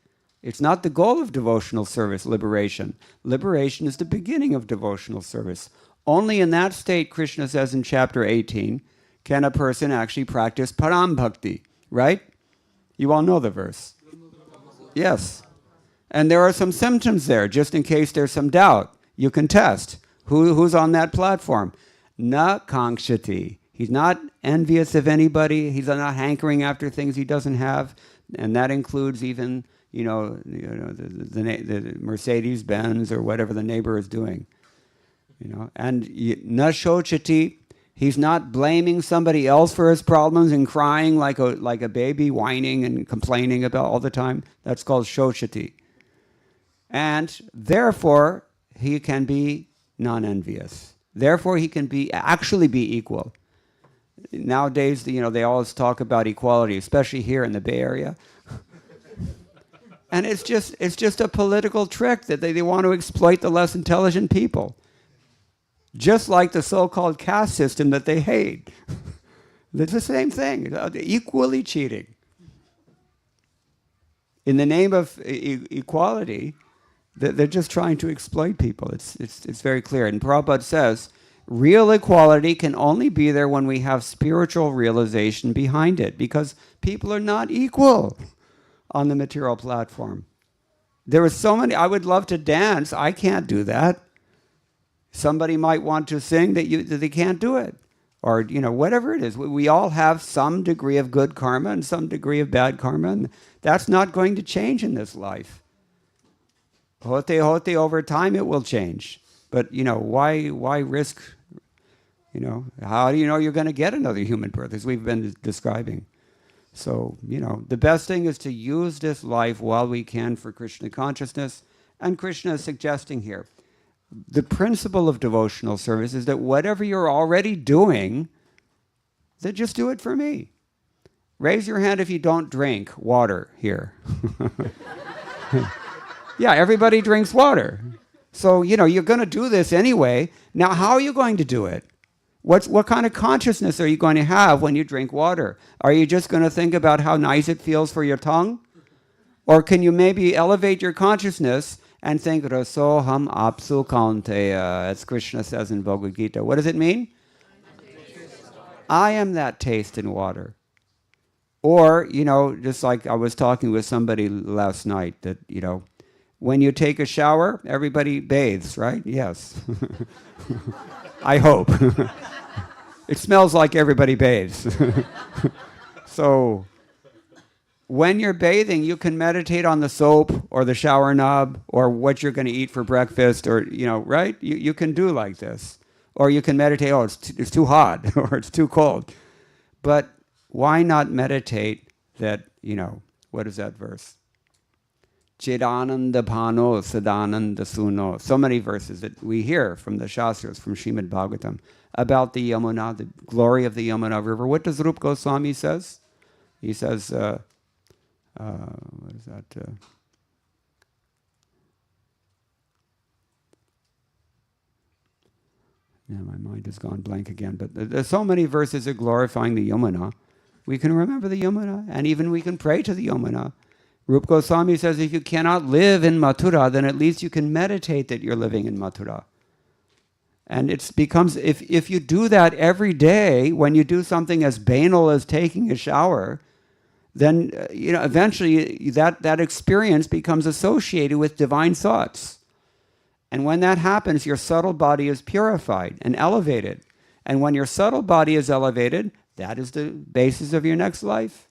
It's not the goal of devotional service, liberation. Liberation is the beginning of devotional service. Only in that state, Krishna says in chapter 18, can a person actually practice param bhakti, right? You all know the verse. Yes. And there are some symptoms there, just in case there's some doubt. You can test. Who's on that platform? Na kankshati. He's not envious of anybody. He's not hankering after things he doesn't have, and that includes even the Mercedes Benz or whatever the neighbor is doing. And na shochati. He's not blaming somebody else for his problems and crying like a baby, whining and complaining about all the time. That's called shoshati. And therefore, he can be non-envious. Therefore, he can actually be equal. Nowadays, they always talk about equality, especially here in the Bay Area. And it's just a political trick that they want to exploit the less intelligent people. Just like the so-called caste system that they hate. It's the same thing, equally cheating. In the name of equality, they're just trying to exploit people. It's very clear. And Prabhupada says, real equality can only be there when we have spiritual realization behind it, because people are not equal on the material platform. There are so many, I would love to dance, I can't do that. Somebody might want to sing that they can't do it. Or, whatever it is. We all have some degree of good karma and some degree of bad karma, and that's not going to change in this life. Hote, over time it will change. But, why risk, how do you know you're going to get another human birth, as we've been describing? So, the best thing is to use this life while we can for Krishna consciousness. And Krishna is suggesting here, the principle of devotional service is that whatever you're already doing, then just do it for me. Raise your hand if you don't drink water here. Yeah, everybody drinks water. So, you're going to do this anyway. Now, how are you going to do it? What kind of consciousness are you going to have when you drink water? Are you just going to think about how nice it feels for your tongue? Or can you maybe elevate your consciousness and think, Rasoham apsu kaunteya, as Krishna says in Bhagavad Gita. What does it mean? I am that taste in water. Or, just like I was talking with somebody last night, that, when you take a shower, everybody bathes, right? Yes. I hope. It smells like everybody bathes. So, when you're bathing, you can meditate on the soap or the shower knob or what you're going to eat for breakfast, or, right? You can do like this. Or you can meditate, it's too hot or it's too cold. But why not meditate that, what is that verse? Chidananda Pano Sadananda Suno. So many verses that we hear from the Shastras, from Srimad Bhagavatam, about the Yamuna, the glory of the Yamuna River. What does Rupa Goswami says? He says, what is that? My mind has gone blank again. But there's so many verses that glorifying the Yamuna. We can remember the Yamuna, and even we can pray to the Yamuna. Rupa Goswami says, if you cannot live in Mathura, then at least you can meditate that you're living in Mathura. And it becomes, if you do that every day, when you do something as banal as taking a shower, then eventually that experience becomes associated with divine thoughts. And when that happens, your subtle body is purified and elevated. And when your subtle body is elevated, that is the basis of your next life.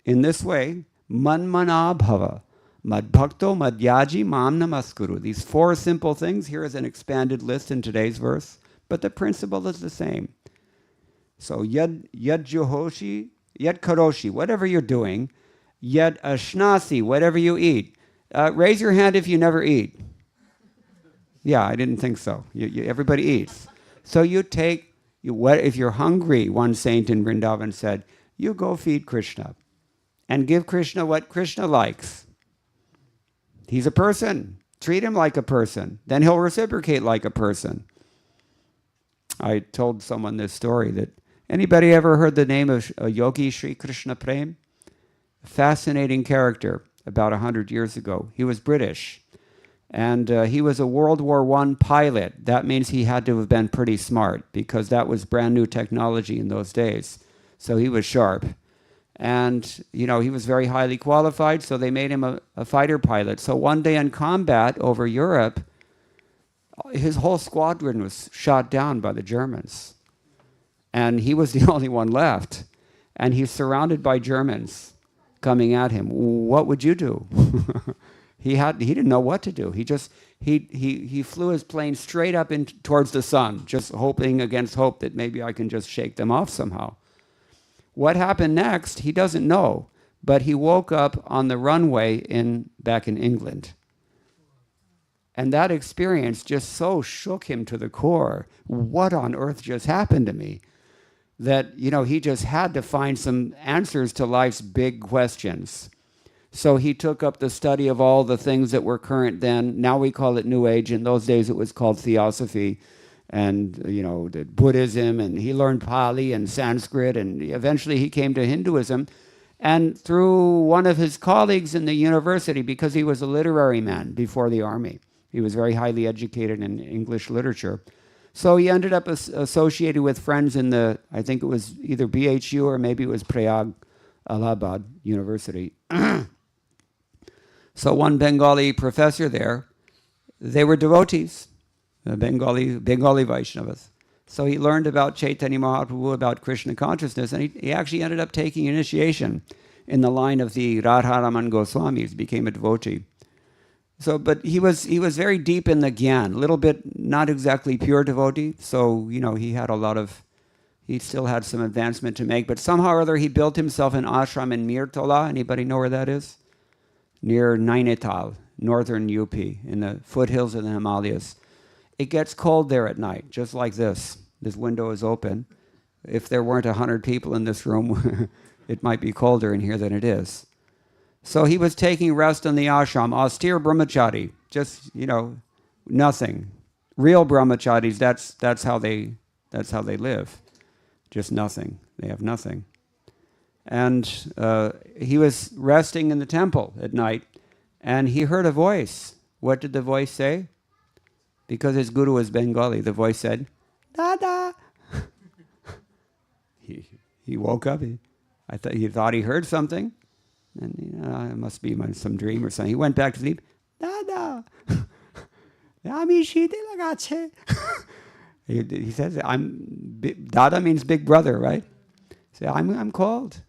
In this way, manmana bhava, madbhakto madhyaji mam namaskuru. These four simple things, here is an expanded list in today's verse, but the principle is the same. So yad juhoshi, yad karoshi, whatever you're doing, yad ashnasi, whatever you eat. Raise your hand if you never eat. Yeah, I didn't think so. Everybody eats. So you take, if you're hungry, one saint in Vrindavan said, you go feed Krishna and give Krishna what Krishna likes. He's a person. Treat him like a person. Then he'll reciprocate like a person. I told someone this story that, anybody ever heard the name of Yogi Sri Krishna Prem? Fascinating character about 100 years ago. He was British. And he was a World War I pilot. That means he had to have been pretty smart, because that was brand new technology in those days. So he was sharp. And, he was very highly qualified, so they made him a fighter pilot. So one day in combat over Europe, his whole squadron was shot down by the Germans. And he was the only one left. And he's surrounded by Germans coming at him. What would you do? He didn't know what to do. He flew his plane straight up towards the sun, just hoping against hope that maybe I can just shake them off somehow. What happened next, he doesn't know, but he woke up on the runway back in England. And that experience just so shook him to the core. What on earth just happened to me? That, he just had to find some answers to life's big questions. So he took up the study of all the things that were current then. Now we call it New Age. In those days it was called Theosophy and, the Buddhism. And he learned Pali and Sanskrit. And eventually he came to Hinduism. And through one of his colleagues in the university, because he was a literary man before the army, he was very highly educated in English literature. So he ended up associated with friends in I think it was either BHU or maybe it was Prayag, Allahabad University. So one Bengali professor there, they were devotees, Bengali Vaishnavas. So he learned about Chaitanya Mahaprabhu, about Krishna consciousness, and he actually ended up taking initiation in the line of the Radharaman Goswamis, became a devotee. So, but he was very deep in the Gyan, a little bit not exactly pure devotee. So, he still had some advancement to make. But somehow or other, he built himself an ashram in Mirtola. Anybody know where that is? Near Nainital, northern UP, in the foothills of the Himalayas. It gets cold there at night, just like this. This window is open. If there weren't 100 people in this room, it might be colder in here than it is. So he was taking rest in the ashram, austere brahmachari, just, nothing. Real brahmacharis, that's how they live. Just nothing. They have nothing. And he was resting in the temple at night, and he heard a voice. What did the voice say? Because his guru was Bengali, the voice said, Dada. He woke up. He thought he heard something. And it must be some dream or something. He went back to sleep. Dada. He says, Dada means big brother, right? Say, I'm called.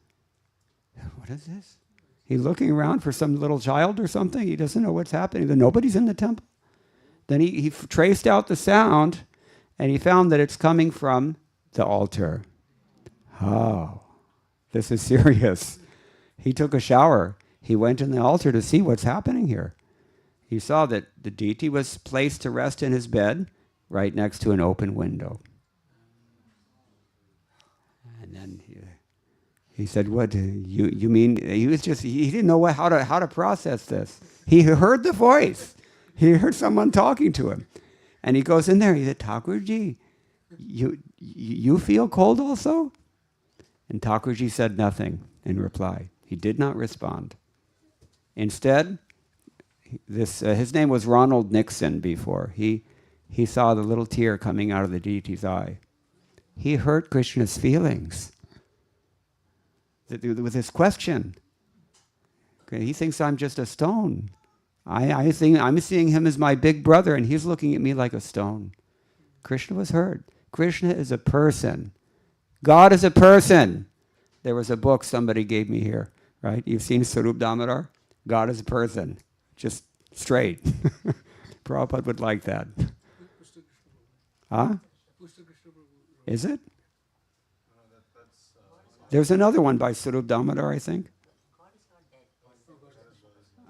What is this? He's looking around for some little child or something. He doesn't know what's happening. Nobody's in the temple. Then he traced out the sound, and he found that it's coming from the altar. Oh, this is serious. He took a shower. He went in the altar to see what's happening here. He saw that the deity was placed to rest in his bed right next to an open window. And then he said, "What you mean?" He didn't know how to process this. He heard the voice. He heard someone talking to him, and he goes in there. He said, "Thakurji, you feel cold also?" And Thakurji said nothing in reply. He did not respond. Instead, his name was Ronald Nixon before. He saw the little tear coming out of the deity's eye. He hurt Krishna's feelings with his question. Okay, he thinks I'm just a stone. I'm seeing him as my big brother, and he's looking at me like a stone. Krishna was hurt. Krishna is a person. God is a person. There was a book somebody gave me here, right? You've seen Sarup Damodar? God is a person. Just straight. Prabhupada would like that. Huh? Is it? There's another one by Sarup Damodar, I think.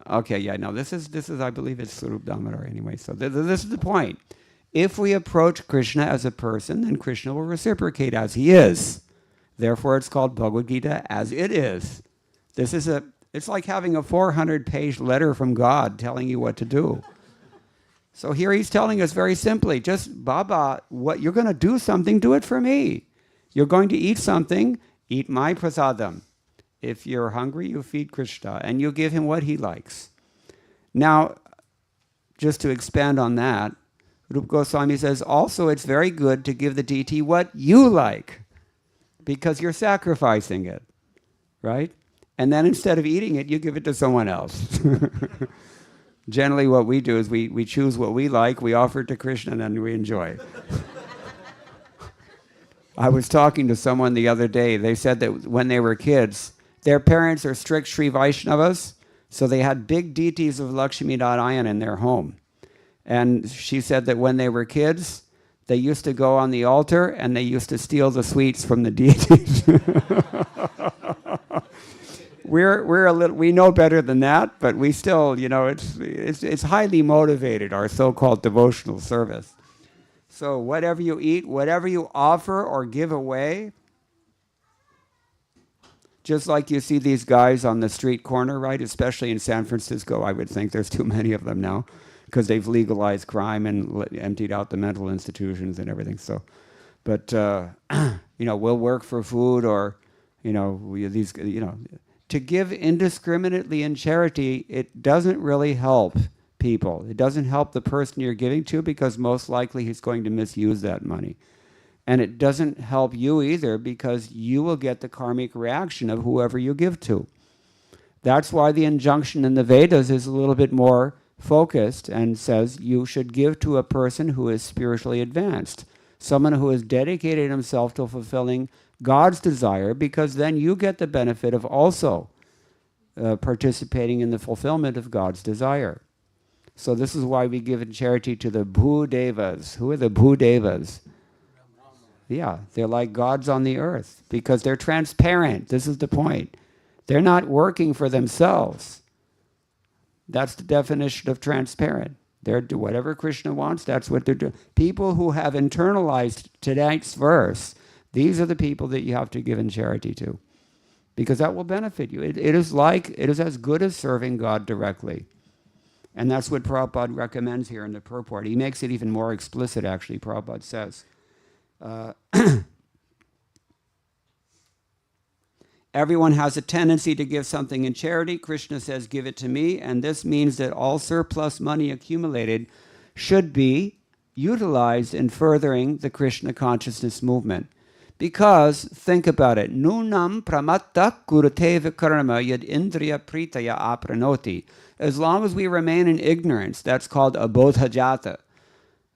Okay, yeah, no, this is I believe it's Sarup Damodar anyway. So this is the point. If we approach Krishna as a person, then Krishna will reciprocate as he is. Therefore, it's called Bhagavad Gita as it is. It's like having a 400-page letter from God telling you what to do. So here he's telling us very simply, just, Baba, what you're going to do something, do it for me. You're going to eat something, eat my prasadam. If you're hungry, you feed Krishna, and you give him what he likes. Now, just to expand on that, Rupa Goswami says, also it's very good to give the deity what you like, because you're sacrificing it, right? And then instead of eating it, you give it to someone else. Generally what we do is we choose what we like, we offer it to Krishna, and then we enjoy. I was talking to someone the other day. They said that when they were kids, their parents are strict Sri Vaishnavas, So they had big deities of Lakshmi Narayan in their home. And she said that when they were kids, they used to go on the altar and they used to steal the sweets from the deities. We know better than that, but we still, it's highly motivated, our so-called devotional service. So whatever you eat, whatever you offer or give away, just like you see these guys on the street corner, right? Especially in San Francisco, I would think there's too many of them now because they've legalized crime and emptied out the mental institutions and everything. So, but we'll work for food, or to give indiscriminately in charity. It doesn't really help people. It doesn't help the person you're giving to, because most likely he's going to misuse that money. And it doesn't help you either, because you will get the karmic reaction of whoever you give to. That's why the injunction in the Vedas is a little bit more focused and says you should give to a person who is spiritually advanced, someone who has dedicated himself to fulfilling God's desire, because then you get the benefit of also participating in the fulfillment of God's desire. So this is why we give in charity to the Bhudevas. Who are the Bhudevas? Yeah, they're like gods on the earth, because they're transparent. This is the point. They're not working for themselves. That's the definition of transparent. They're whatever Krishna wants, that's what they're doing. People who have internalized tonight's verse, these are the people that you have to give in charity to, because that will benefit you. It is as good as serving God directly. And that's what Prabhupada recommends here in the purport. He makes it even more explicit, actually. Prabhupada says, everyone has a tendency to give something in charity. Krishna says, give it to me. And this means that all surplus money accumulated should be utilized in furthering the Krishna consciousness movement. Because, think about it, nunam pramatta kurate vikarma yad indriya pritaya apranoti. As long as we remain in ignorance, that's called abodhajata.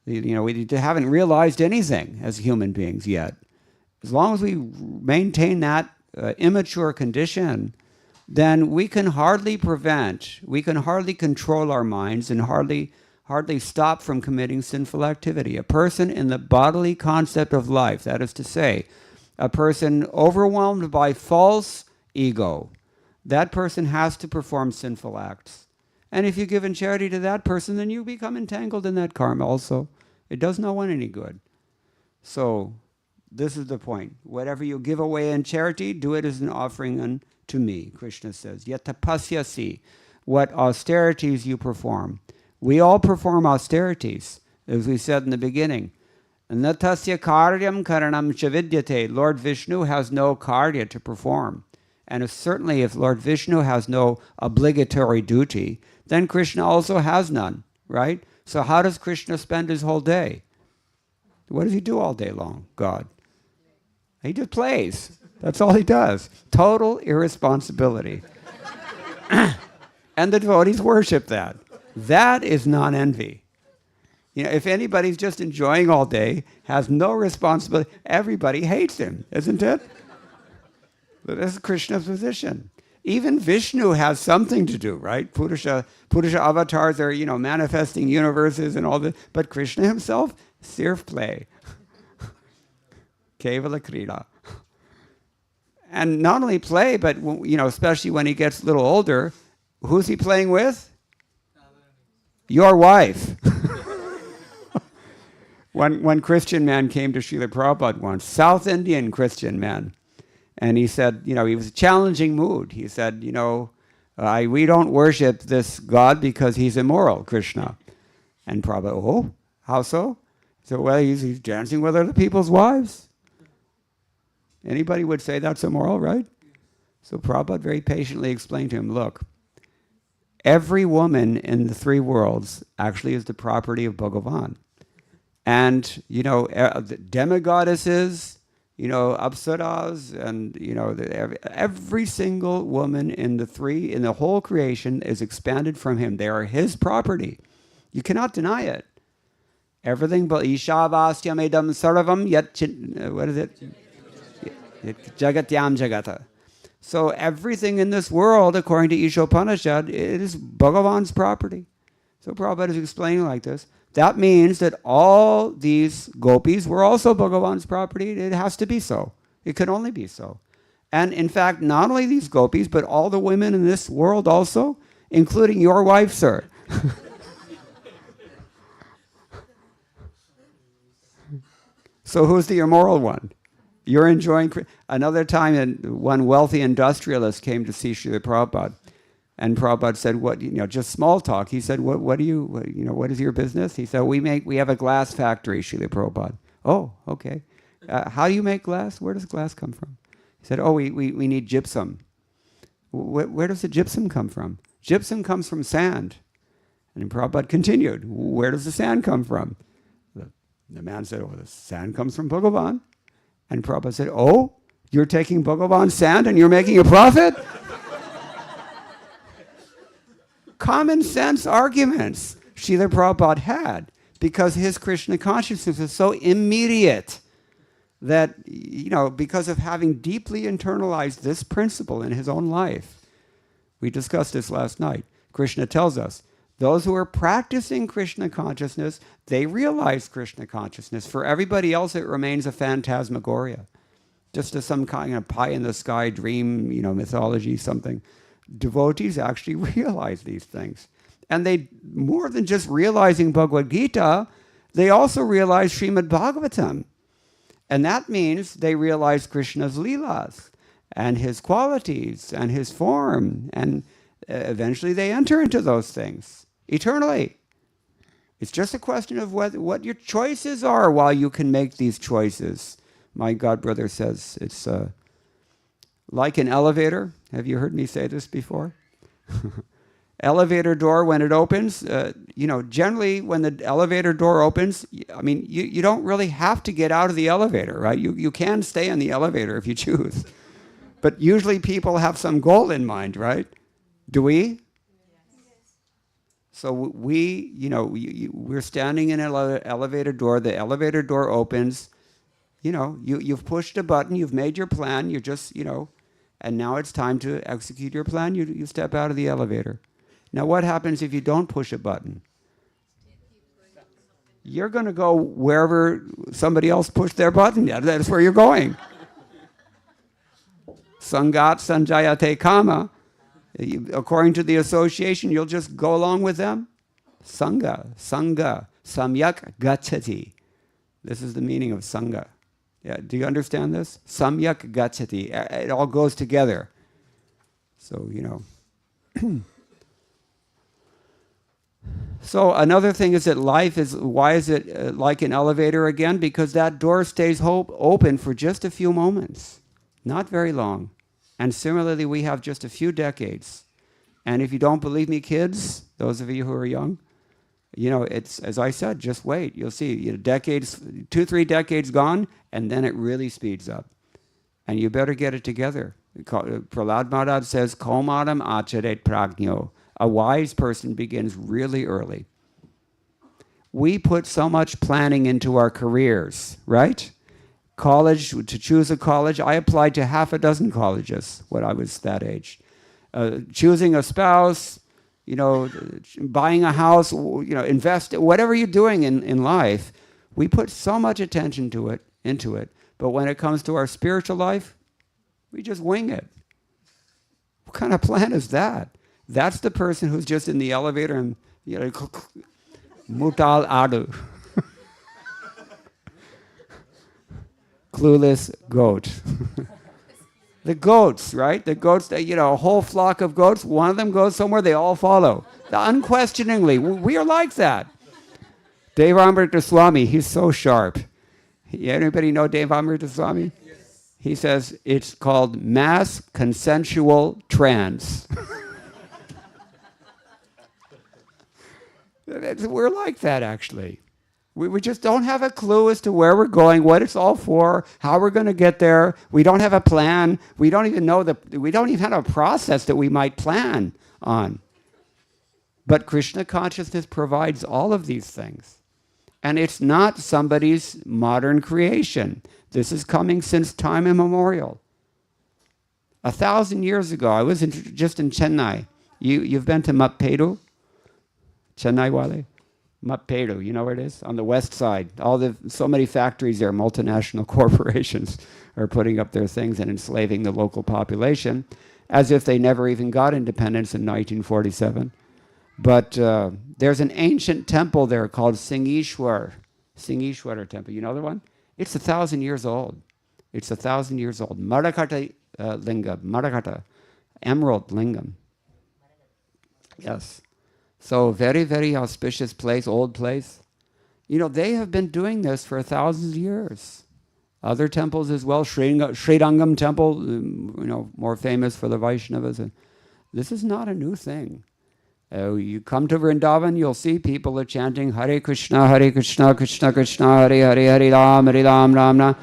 We haven't realized anything as human beings yet. As long as we maintain that immature condition, then we can hardly control our minds and hardly stop from committing sinful activity. A person in the bodily concept of life, that is to say, a person overwhelmed by false ego, that person has to perform sinful acts. And if you give in charity to that person, then you become entangled in that karma also. It does no one any good. So this is the point. Whatever you give away in charity, do it as an offering unto me, Krishna says. Yatapasyasi, what austerities you perform. We all perform austerities, as we said in the beginning. Natasya karyam karanam chavidyate. Lord Vishnu has no karya to perform. And if Lord Vishnu has no obligatory duty, then Krishna also has none, right? So how does Krishna spend his whole day? What does he do all day long, God? He just plays. That's all he does. Total irresponsibility. And the devotees worship that. That is non-envy. If anybody's just enjoying all day, has no responsibility, everybody hates him, isn't it? But this is Krishna's position. Even Vishnu has something to do, right? Purusha avatars are, manifesting universes and all this. But Krishna himself, sirf play. Kevala krida. And not only play, but, especially when he gets a little older, who's he playing with? Your wife. One Christian man came to Srila Prabhupada once, South Indian Christian man. And he said, he was a challenging mood. He said, we don't worship this God because he's immoral, Krishna. And Prabhupada, oh, how so? So, well, he's dancing with other people's wives. Anybody would say that's immoral, right? So Prabhupada very patiently explained to him, look, every woman in the three worlds actually is the property of Bhagavan. And, the demigoddesses, apsaras, and, every single woman in the whole creation is expanded from him. They are his property. You cannot deny it. Everything but Ishavastyam edam sarvam yat, what is it? Jagatyam jagata. So everything in this world, according to Ishopanishad, it is Bhagavan's property. So Prabhupada is explaining like this. That means that all these gopis were also Bhagavan's property. It has to be so. It can only be so. And in fact, not only these gopis, but all the women in this world also, including your wife, sir. So who's the immoral one? You're enjoying... Another time, one wealthy industrialist came to see Srila Prabhupada. And Prabhupada said, "What, just small talk." He said, what is your business?" He said, we have a glass factory, Srila Prabhupada. "Oh, okay. How do you make glass? Where does glass come from?" He said, "Oh, we need gypsum." Where does the gypsum come from?" "Gypsum comes from sand." And Prabhupada continued, "Where does the sand come from?" The man said, "Oh, the sand comes from Bhagavan." And Prabhupada said, "Oh, you're taking Bhagavan's sand and you're making a profit?" Common sense arguments Srila Prabhupada had, because his Krishna consciousness is so immediate that, because of having deeply internalized this principle in his own life. We discussed this last night. Krishna tells us, those who are practicing Krishna consciousness, they realize Krishna consciousness. For everybody else, it remains a phantasmagoria, just as some kind of pie-in-the-sky dream, mythology, something. Devotees actually realize these things. And they, more than just realizing Bhagavad Gita, they also realize Srimad Bhagavatam. And that means they realize Krishna's leelas and his qualities and his form. And eventually they enter into those things eternally. It's just a question of what your choices are while you can make these choices. My godbrother says it's like an elevator. Have you heard me say this before? Elevator door, when it opens, generally when the elevator door opens, you don't really have to get out of the elevator, right? You can stay in the elevator if you choose. But usually people have some goal in mind, right? Do we? So we're standing in an elevator door. The elevator door opens. You've pushed a button. You've made your plan. You're just, and now it's time to execute your plan. You step out of the elevator. Now what happens if you don't push a button? You're going to go wherever somebody else pushed their button. Yeah, that's where you're going. Sangat sanjayate kama. According to the association, you'll just go along with them. Sangha, samyak gachati. This is the meaning of sangha. Yeah, do you understand this? Samyak gachati. It all goes together. So, So another thing is that life is, why is it like an elevator again? Because that door stays open for just a few moments, not very long. And similarly, we have just a few decades. And if you don't believe me, kids, those of you who are young, it's, as I said, just wait. You'll see, decades, 2-3 decades gone, and then it really speeds up. And you better get it together. Prahlad Maharaj says, Kaumadam acharet prajno. A wise person begins really early. We put so much planning into our careers, right? College, to choose a college, I applied to half a dozen colleges when I was that age. Choosing a spouse, buying a house, invest, whatever you're doing in life, we put so much attention into it. But when it comes to our spiritual life, we just wing it. What kind of plan is that? That's the person who's just in the elevator and, mutal adu. Clueless goat. The goats, right? The goats, a whole flock of goats, one of them goes somewhere, they all follow. Unquestioningly, we are like that. Devamrita Swami, he's so sharp. Anybody know Devamrita Swami? Yes. He says it's called mass consensual trance. We're like that, actually. We just don't have a clue as to where we're going, what it's all for, how we're going to get there. We don't have a plan. We don't even know we don't even have a process that we might plan on. But Krishna consciousness provides all of these things. And it's not somebody's modern creation. This is coming since time immemorial. 1,000 years ago, I was just in Chennai. You've been to Mappedu? Chennai, Wale? Mappedu, you know where it is? On the west side. So many factories there, multinational corporations are putting up their things and enslaving the local population as if they never even got independence in 1947. But there's an ancient temple there called Singeshwar temple. You know the one? It's 1,000 years old. It's 1,000 years old. Marakata Lingam, Marakata, emerald lingam. Yes. So very, very auspicious place, old place. They have been doing this for 1,000 years. Other temples as well, Srirangam temple, more famous for the Vaishnavas. This is not a new thing. You come to Vrindavan, you'll see people are chanting Hare Krishna, Krishna Krishna, Hare Ram, Ram Ram.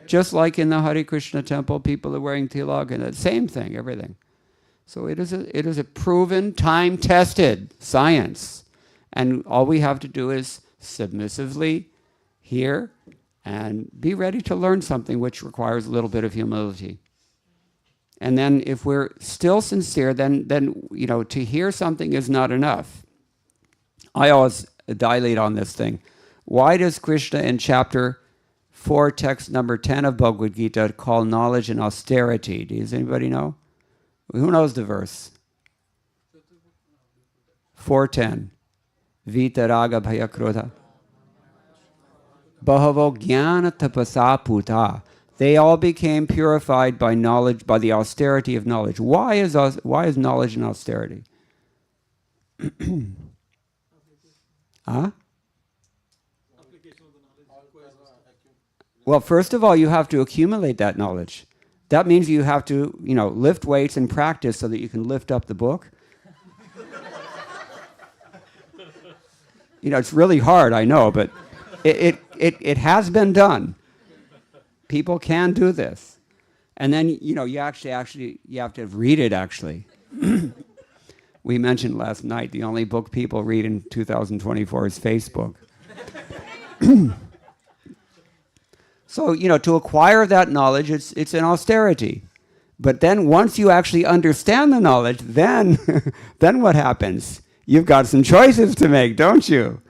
Just like in the Hare Krishna temple, people are wearing tilak and the same thing, everything. So it is a proven, time-tested science. And all we have to do is submissively hear and be ready to learn something which requires a little bit of humility. And then if we're still sincere, then to hear something is not enough. I always dilate on this thing. Why does Krishna in chapter 4, text number 10 of Bhagavad Gita call knowledge and austerity? Does anybody know? Who knows the verse? 4:10. Vitaraga bhaya krodha. Bahavo jnana tapasa puta. They all became purified by knowledge, by the austerity of knowledge. Why is knowledge and austerity? Huh? Well, first of all, you have to accumulate that knowledge. That means you have to, lift weights and practice so that you can lift up the book. It's really hard, I know, but it has been done. People can do this. And then, you have to read it, actually. We mentioned last night, the only book people read in 2024 is Facebook. So, to acquire that knowledge, it's an austerity. But then once you actually understand the knowledge, then what happens? You've got some choices to make, don't you?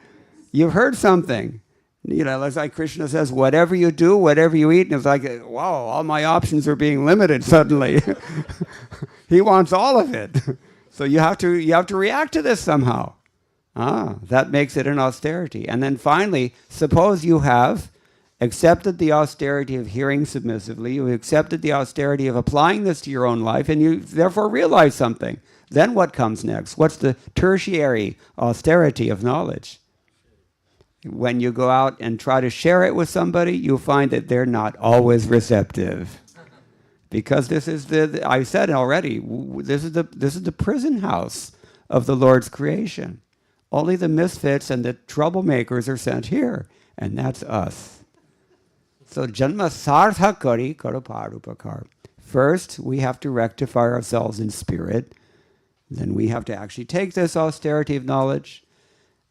You've heard something. It's like Krishna says, whatever you do, whatever you eat, and it's like, wow, all my options are being limited suddenly. He wants all of it. So you have to react to this somehow. That makes it an austerity. And then finally, suppose you have accepted the austerity of hearing submissively, you accepted the austerity of applying this to your own life, and you therefore realize something. Then what comes next? What's the tertiary austerity of knowledge? When you go out and try to share it with somebody, you'll find that they're not always receptive. Because this is I said already, this is the prison house of the Lord's creation. Only the misfits and the troublemakers are sent here, and that's us. So janma sartha kari karoparupakar. First, we have to rectify ourselves in spirit. Then we have to actually take this austerity of knowledge.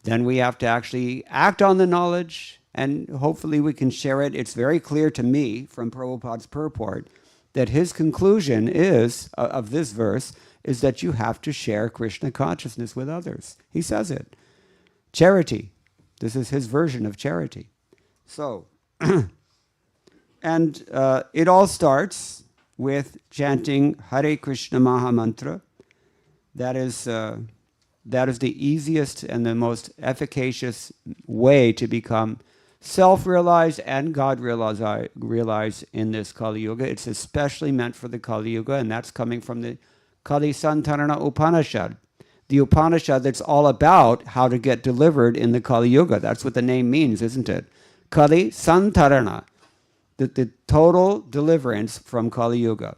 Then we have to actually act on the knowledge, and hopefully we can share it. It's very clear to me from Prabhupada's purport that his conclusion is, of this verse, is that you have to share Krishna consciousness with others. He says it. Charity. This is his version of charity. So, and it all starts with chanting Hare Krishna Maha Mantra. That is the easiest and the most efficacious way to become self-realized and God-realized in this Kali Yuga. It's especially meant for the Kali Yuga, and that's coming from the Kali Santarana Upanishad. The Upanishad that's all about how to get delivered in the Kali Yuga. That's what the name means, isn't it? Kali Santarana, the total deliverance from Kali Yuga.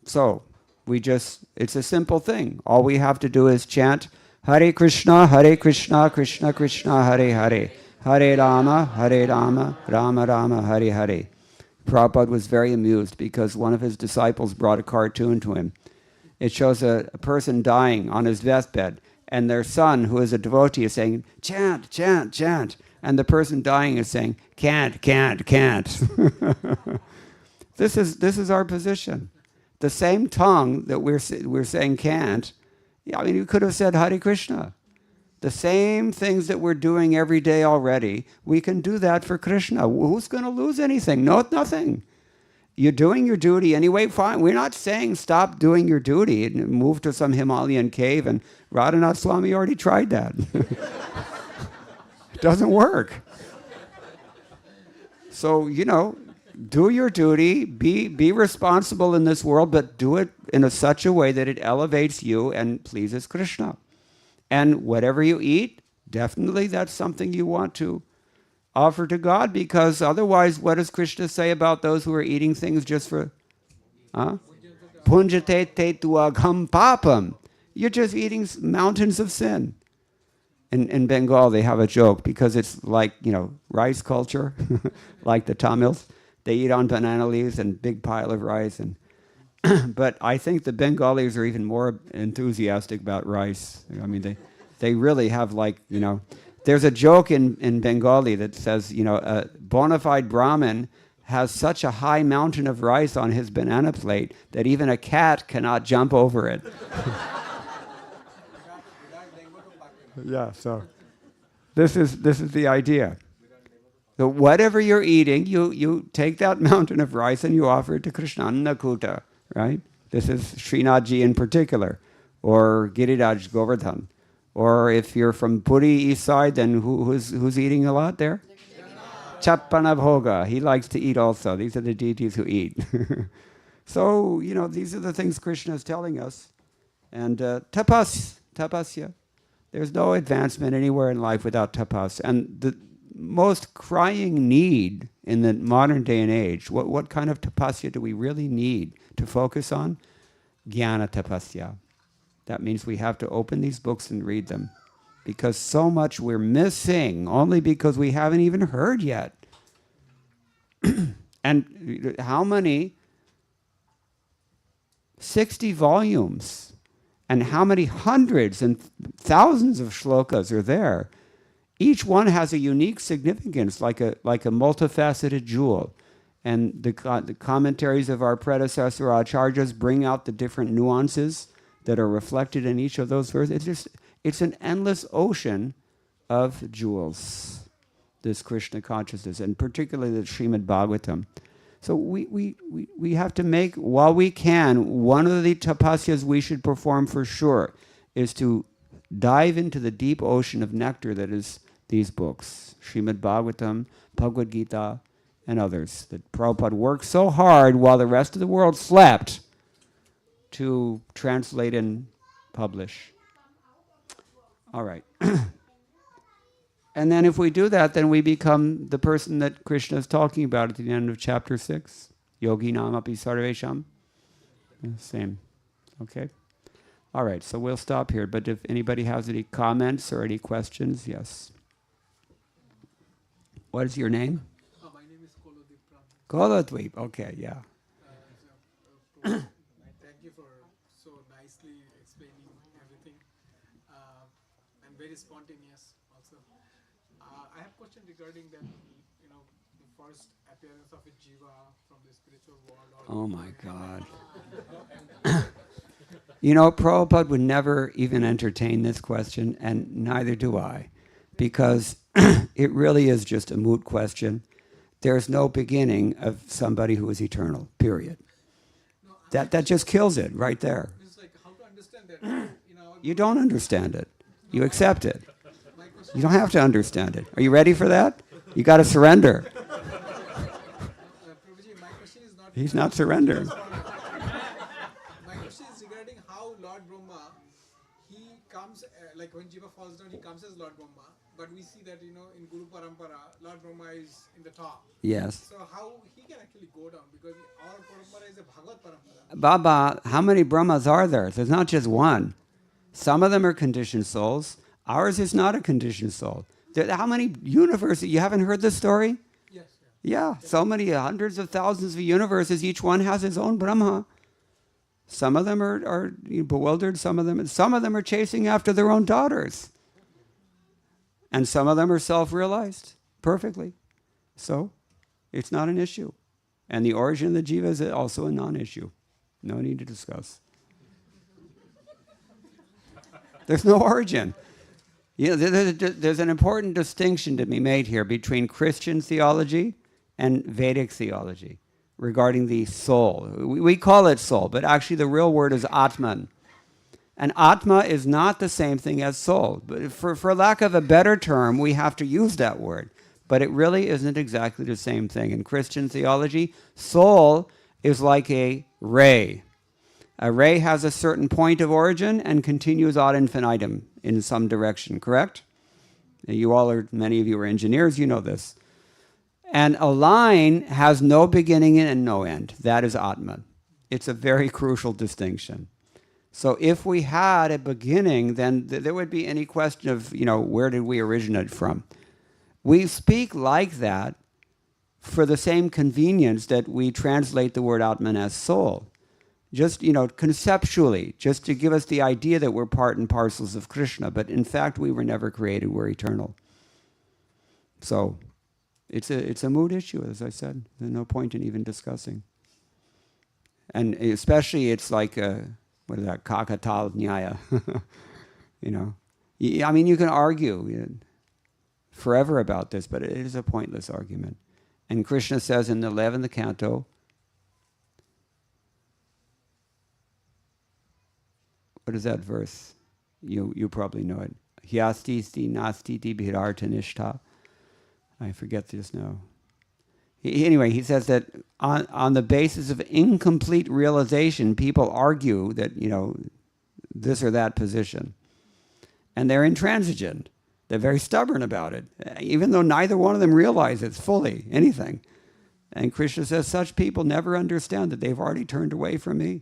So, it's a simple thing. All we have to do is chant Hare Krishna, Krishna Krishna, Hare Hare. Hare Rama, Rama Rama, Hare Hare. Prabhupada was very amused because one of his disciples brought a cartoon to him. It shows a person dying on his deathbed, and their son, who is a devotee, is saying, chant, chant, chant. And the person dying is saying, can't. This is our position. The same tongue that we're saying can't, I mean, you could have said Hare Krishna. The same things that we're doing every day already, we can do that for Krishna. Who's going to lose anything? No, nothing. You're doing your duty anyway, fine. We're not saying stop doing your duty and move to some Himalayan cave, and Radhanath Swami already tried that. It doesn't work. So, do your duty, be responsible in this world, but do it in such a way that it elevates you and pleases Krishna. And whatever you eat, definitely that's something you want to offer to God, because otherwise, what does Krishna say about those who are eating things just for... Punjate te tuagham papam. You're just eating mountains of sin. In Bengal, they have a joke, because it's like, rice culture, like the Tamils. They eat on banana leaves and big pile of rice. But I think the Bengalis are even more enthusiastic about rice. I mean, they really have there's a joke in Bengali that says, a bona fide Brahmin has such a high mountain of rice on his banana plate that even a cat cannot jump over it. Yeah, so this is the idea. So whatever you're eating, you take that mountain of rice and you offer it to Krishna, Annakuta, right? This is Srinathji in particular, or Giriraj Govardhan. Or if you're from Puri east side, then who's eating a lot there? Chappana Bhoga. He likes to eat also. These are the deities who eat. So, these are the things Krishna is telling us. And tapasya. There's no advancement anywhere in life without tapas. And the most crying need in the modern day and age, what kind of tapasya do we really need to focus on? Jnana tapasya. That means we have to open these books and read them, because so much we're missing only because we haven't even heard yet. And how many? 60 volumes. And how many hundreds and thousands of shlokas are there? Each one has a unique significance, like a multifaceted jewel. And the commentaries of our predecessor acharyas bring out the different nuances that are reflected in each of those verses. It's an endless ocean of jewels, this Krishna consciousness, and particularly the Srimad Bhagavatam. So we have to make, while we can, one of the tapasyas we should perform for sure is to dive into the deep ocean of nectar that is these books, Srimad Bhagavatam, Bhagavad Gita, and others, that Prabhupada worked so hard while the rest of the world slept to translate and publish. All right. And then if we do that, then we become the person that Krishna is talking about at the end of chapter 6. Yogi namapi sarvesham. Same. Okay? All right, so we'll stop here. But if anybody has any comments or any questions, yes. What is your name? My name is Kolodip. Koladweep. Okay, yeah. Thank you for so nicely explaining everything. And very spontaneous also. I have a question regarding that, the first appearance of a jiva from the spiritual world. Oh my God. Prabhupada would never even entertain this question, and neither do I, because it really is just a moot question. There's no beginning of somebody who is eternal, period. That just kills it right there. It's like how to understand that. You don't understand it. You accept it. You don't have to understand it. Are you ready for that? You got to surrender. Prabhuji, my question is not. He's not surrendering. My question is regarding how Lord Brahma, he comes, like when Jiva falls down, he comes as Lord Brahma. But we see that, in Guru Parampara, Lord Brahma is in the top. Yes. So how he can actually go down? Because our Parampara is a Bhagavad Parampara. Baba, how many Brahmas are there? There's not just one. Some of them are conditioned souls. Ours is not a conditioned soul. How many universes? You haven't heard this story? Yes. Yeah, so many hundreds of thousands of universes. Each one has its own Brahma. Some of them are bewildered. Some of them are chasing after their own daughters. And some of them are self-realized perfectly. So it's not an issue. And the origin of the jiva is also a non-issue. No need to discuss. There's no origin. You know, there's an important distinction to be made here between Christian theology and Vedic theology regarding the soul. We call it soul, but actually the real word is Atman. And Atma is not the same thing as soul. But for lack of a better term, we have to use that word. But it really isn't exactly the same thing. In Christian theology, soul is like a ray. A ray has a certain point of origin and continues ad infinitum in some direction, correct? You all are, many of you are engineers, you know this. And a line has no beginning and no end. That is Atman. It's a very crucial distinction. So if we had a beginning, then there would be any question of, where did we originate from? We speak like that for the same convenience that we translate the word Atman as soul. Just, conceptually, just to give us the idea that we're part and parcels of Krishna. But in fact, we were never created, we're eternal. So it's a mood issue, as I said. There's no point in even discussing. And especially it's like, what is that, Katha Nyaya. I mean, you can argue forever about this, but it is a pointless argument. And Krishna says in the 11th canto, what is that verse? You probably know it. Hyastisti nastiti bhirartanishta. I forget this now. Anyway, he says that on the basis of incomplete realization, people argue that, this or that position. And they're intransigent. They're very stubborn about it, even though neither one of them realizes fully anything. And Krishna says such people never understand that they've already turned away from me.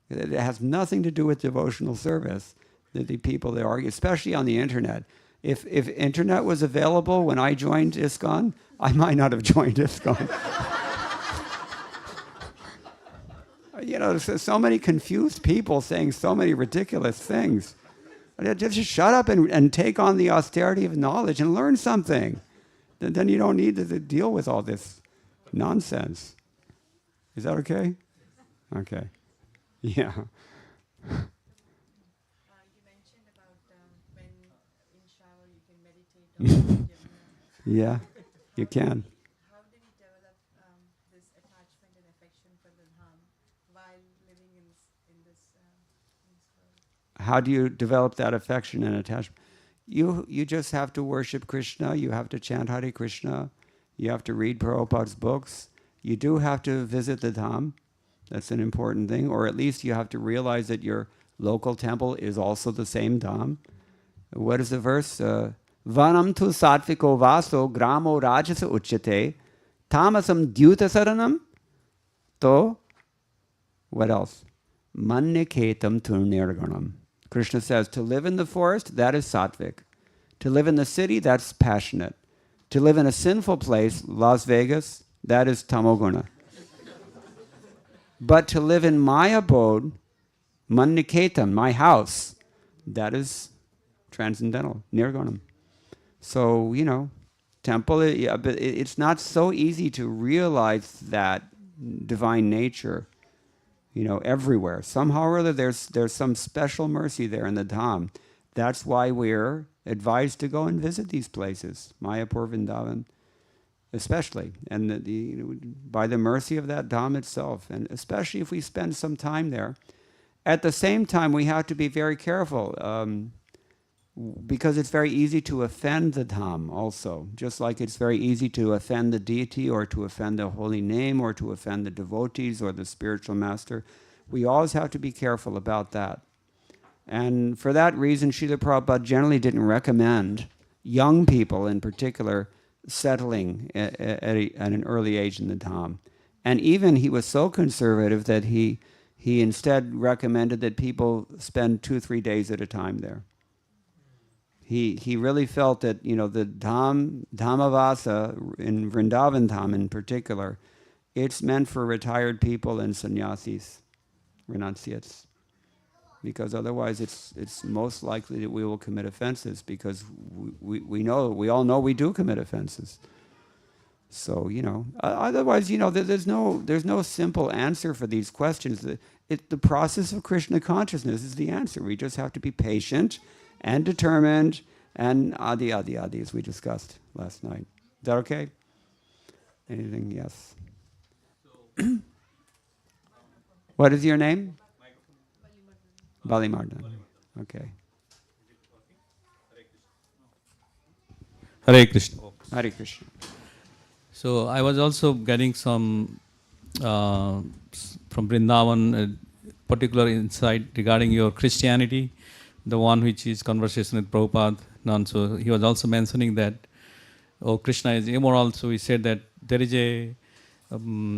It has nothing to do with devotional service. The people they argue, especially on the internet. If internet was available when I joined ISKCON, I might not have joined ISKCON. There's so many confused people saying so many ridiculous things. Just shut up and take on the austerity of knowledge and learn something. Then you don't need to deal with all this nonsense. Is that okay? Okay. Yeah. You mentioned about when in shower you can meditate on Yamuna. Yeah, you can. How did you develop this attachment and affection for the Dham while living in this world? How do you develop that affection and attachment? You just have to worship Krishna. You have to chant Hare Krishna. You have to read Prabhupada's books. You do have to visit the Dham. That's an important thing. Or at least you have to realize that your local temple is also the same Dham. What is the verse? Vanam tu sattviko vaso gramo rajasa uchyate tamasam dyuta saranam to, what else? Manniketam tu nirganam. Krishna says, to live in the forest, that is sattvic. To live in the city, that's passionate. To live in a sinful place, Las Vegas, that is tamoguna. But to live in my abode, Manniketam, my house, that is transcendental, nirgunam. So, temple, but it's not so easy to realize that divine nature, everywhere. Somehow or other, there's some special mercy there in the Dham. That's why we're advised to go and visit these places, Mayapur, Vrindavan, especially, and by the mercy of that Dham itself, and especially if we spend some time there. At the same time, we have to be very careful, because it's very easy to offend the Dham also, just like it's very easy to offend the deity or to offend the holy name or to offend the devotees or the spiritual master. We always have to be careful about that. And for that reason, Srila Prabhupada generally didn't recommend young people in particular settling at an early age in the Dham. And even he was so conservative that he instead recommended that people spend 2-3 days at a time there. He really felt that, the Dhammavasa, in Vrindavan Dham in particular, it's meant for retired people and sannyasis, renunciates. Because otherwise it's most likely that we will commit offenses, because we all know we do commit offenses. So, otherwise, there's no simple answer for these questions. The process of Krishna consciousness is the answer. We just have to be patient and determined and adi, as we discussed last night. Is that okay? Anything? Yes. What is your name? Balimardan. Okay. Hare Krishna. Hare Krishna. So I was also getting some from Vrindavan, particular insight regarding your Christianity, the one which is conversation with Prabhupada. And so he was also mentioning that, Krishna is immoral. So he said that there is a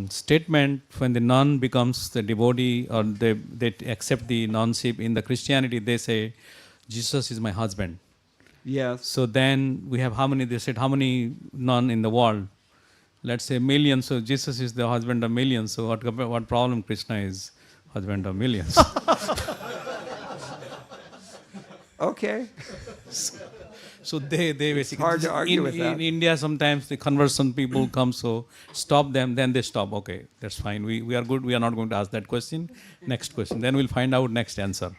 statement when the nun becomes the devotee or they accept the nunship in the Christianity, they say, Jesus is my husband. Yes. So then we have how many, they said, how many nun in the world? Let's say millions. So Jesus is the husband of millions. So what problem Krishna is husband of millions? Okay. So they basically, it's hard to argue with that. In India, sometimes the conversion people come, so stop them, then they stop. Okay, that's fine. We are good. We are not going to ask that question. Next question. Then we'll find out next answer.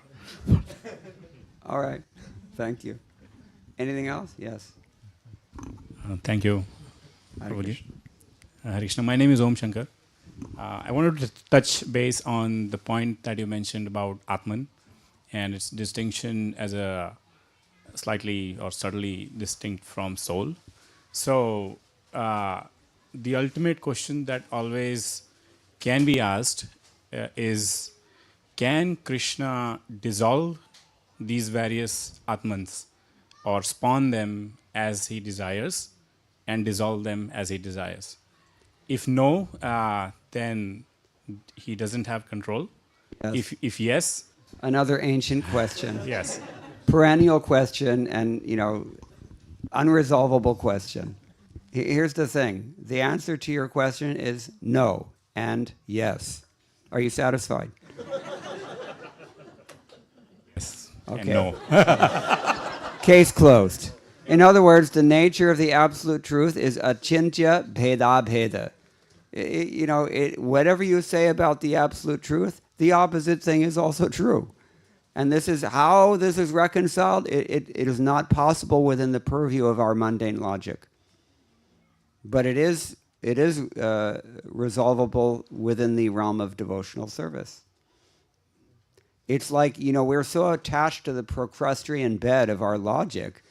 All right. Thank you. Anything else? Yes. Thank you, Hare Prabhuji. Krishna. Hare Krishna. My name is Om Shankar. I wanted to touch base on the point that you mentioned about Atman and its distinction as a slightly or subtly distinct from soul. So, the ultimate question that always can be asked is, can Krishna dissolve these various Atmans or spawn them as he desires and dissolve them as he desires? If no, then he doesn't have control. Yes. If yes, Another ancient question. yes. Perennial question and, unresolvable question. Here's the thing. The answer to your question is no and yes. Are you satisfied? Yes. Okay. And no. Case closed. In other words, the nature of the absolute truth is achintya bheda bheda. Whatever you say about the absolute truth, the opposite thing is also true. And this is how this is reconciled. It is not possible within the purview of our mundane logic. But it is resolvable within the realm of devotional service. It's like, we're so attached to the procrustean bed of our logic,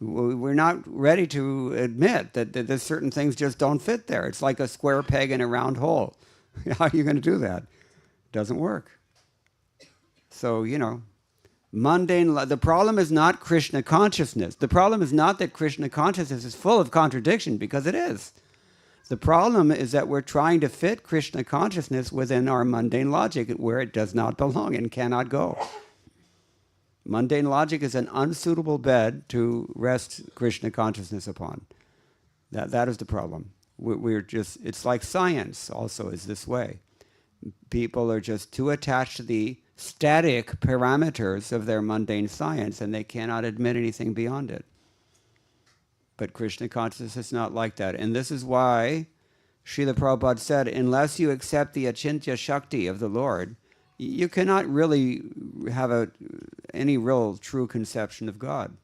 we're not ready to admit that there's certain things just don't fit there. It's like a square peg in a round hole. How are you going to do that? Doesn't work. So, mundane, the problem is not Krishna consciousness. The problem is not that Krishna consciousness is full of contradiction, because it is. The problem is that we're trying to fit Krishna consciousness within our mundane logic where it does not belong and cannot go. Mundane logic is an unsuitable bed to rest Krishna consciousness upon. That is the problem. It's like science also is this way. People are just too attached to the static parameters of their mundane science, and they cannot admit anything beyond it. But Krishna consciousness is not like that. And this is why Srila Prabhupada said, unless you accept the achintya shakti of the Lord, you cannot really have any real true conception of God.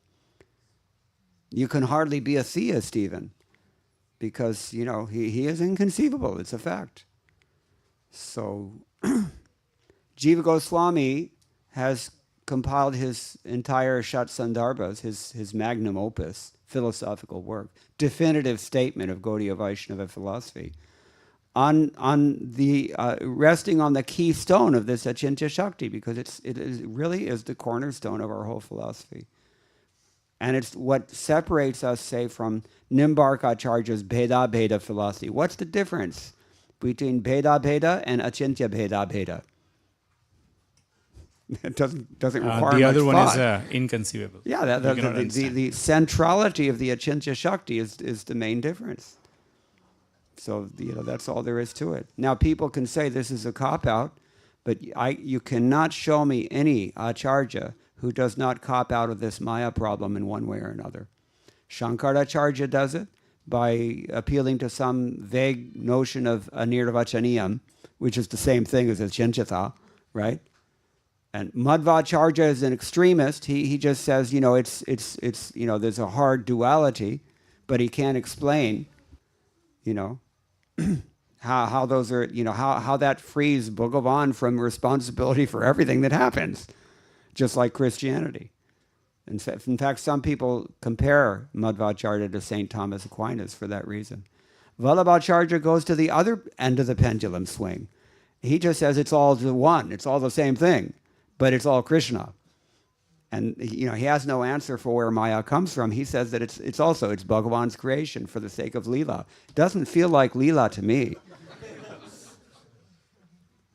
You can hardly be a theist even, because, he is inconceivable. It's a fact. So, Jiva Goswami has compiled his entire Shat Sandarbhas, his magnum opus, philosophical work, definitive statement of Gaudiya Vaishnava philosophy, on the resting on the keystone of this Achintya Shakti, because it really is the cornerstone of our whole philosophy. And it's what separates us, say, from Nimbarkacharya's Bheda Bheda philosophy. What's the difference between Bheda Bheda and Achintya Bheda Bheda? It doesn't require the other much one thought. is inconceivable. Yeah, the centrality of the Achintya Shakti is the main difference. So, that's all there is to it. Now, people can say this is a cop-out, but you cannot show me any acharya who does not cop out of this Maya problem in one way or another. Shankaracharya does it, by appealing to some vague notion of anirvachaniyam, which is the same thing as a chinchita, right? And Madhvacharya is an extremist. He just says, it's there's a hard duality, but he can't explain, how those are, how that frees Bhagavan from responsibility for everything that happens, just like Christianity. In fact, some people compare Madhvacharya to St. Thomas Aquinas for that reason. Vallabhacharya goes to the other end of the pendulum swing. He just says it's all the one, it's all the same thing, but it's all Krishna. And he has no answer for where Maya comes from. He says that it's Bhagavan's creation for the sake of Leela. It doesn't feel like Leela to me.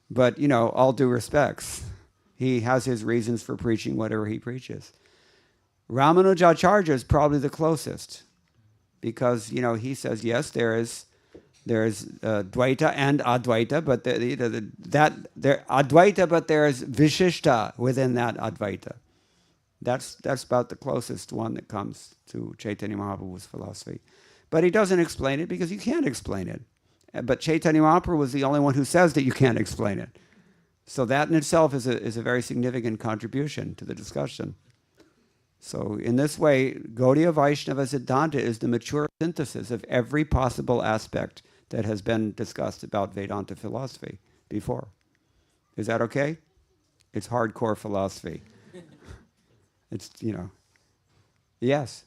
But, all due respects, he has his reasons for preaching whatever he preaches. Ramanujacharya is probably the closest, because he says yes, there's Dvaita and Advaita, but Advaita, but there's Vishishta within that Advaita. That's about the closest one that comes to Chaitanya Mahaprabhu's philosophy. But he doesn't explain it because you can't explain it. But Chaitanya Mahaprabhu was the only one who says that you can't explain it. So that in itself is a very significant contribution to the discussion. So in this way, Gaudiya Vaishnava Siddhanta is the mature synthesis of every possible aspect that has been discussed about Vedanta philosophy before. Is that okay? It's hardcore philosophy. It's, yes.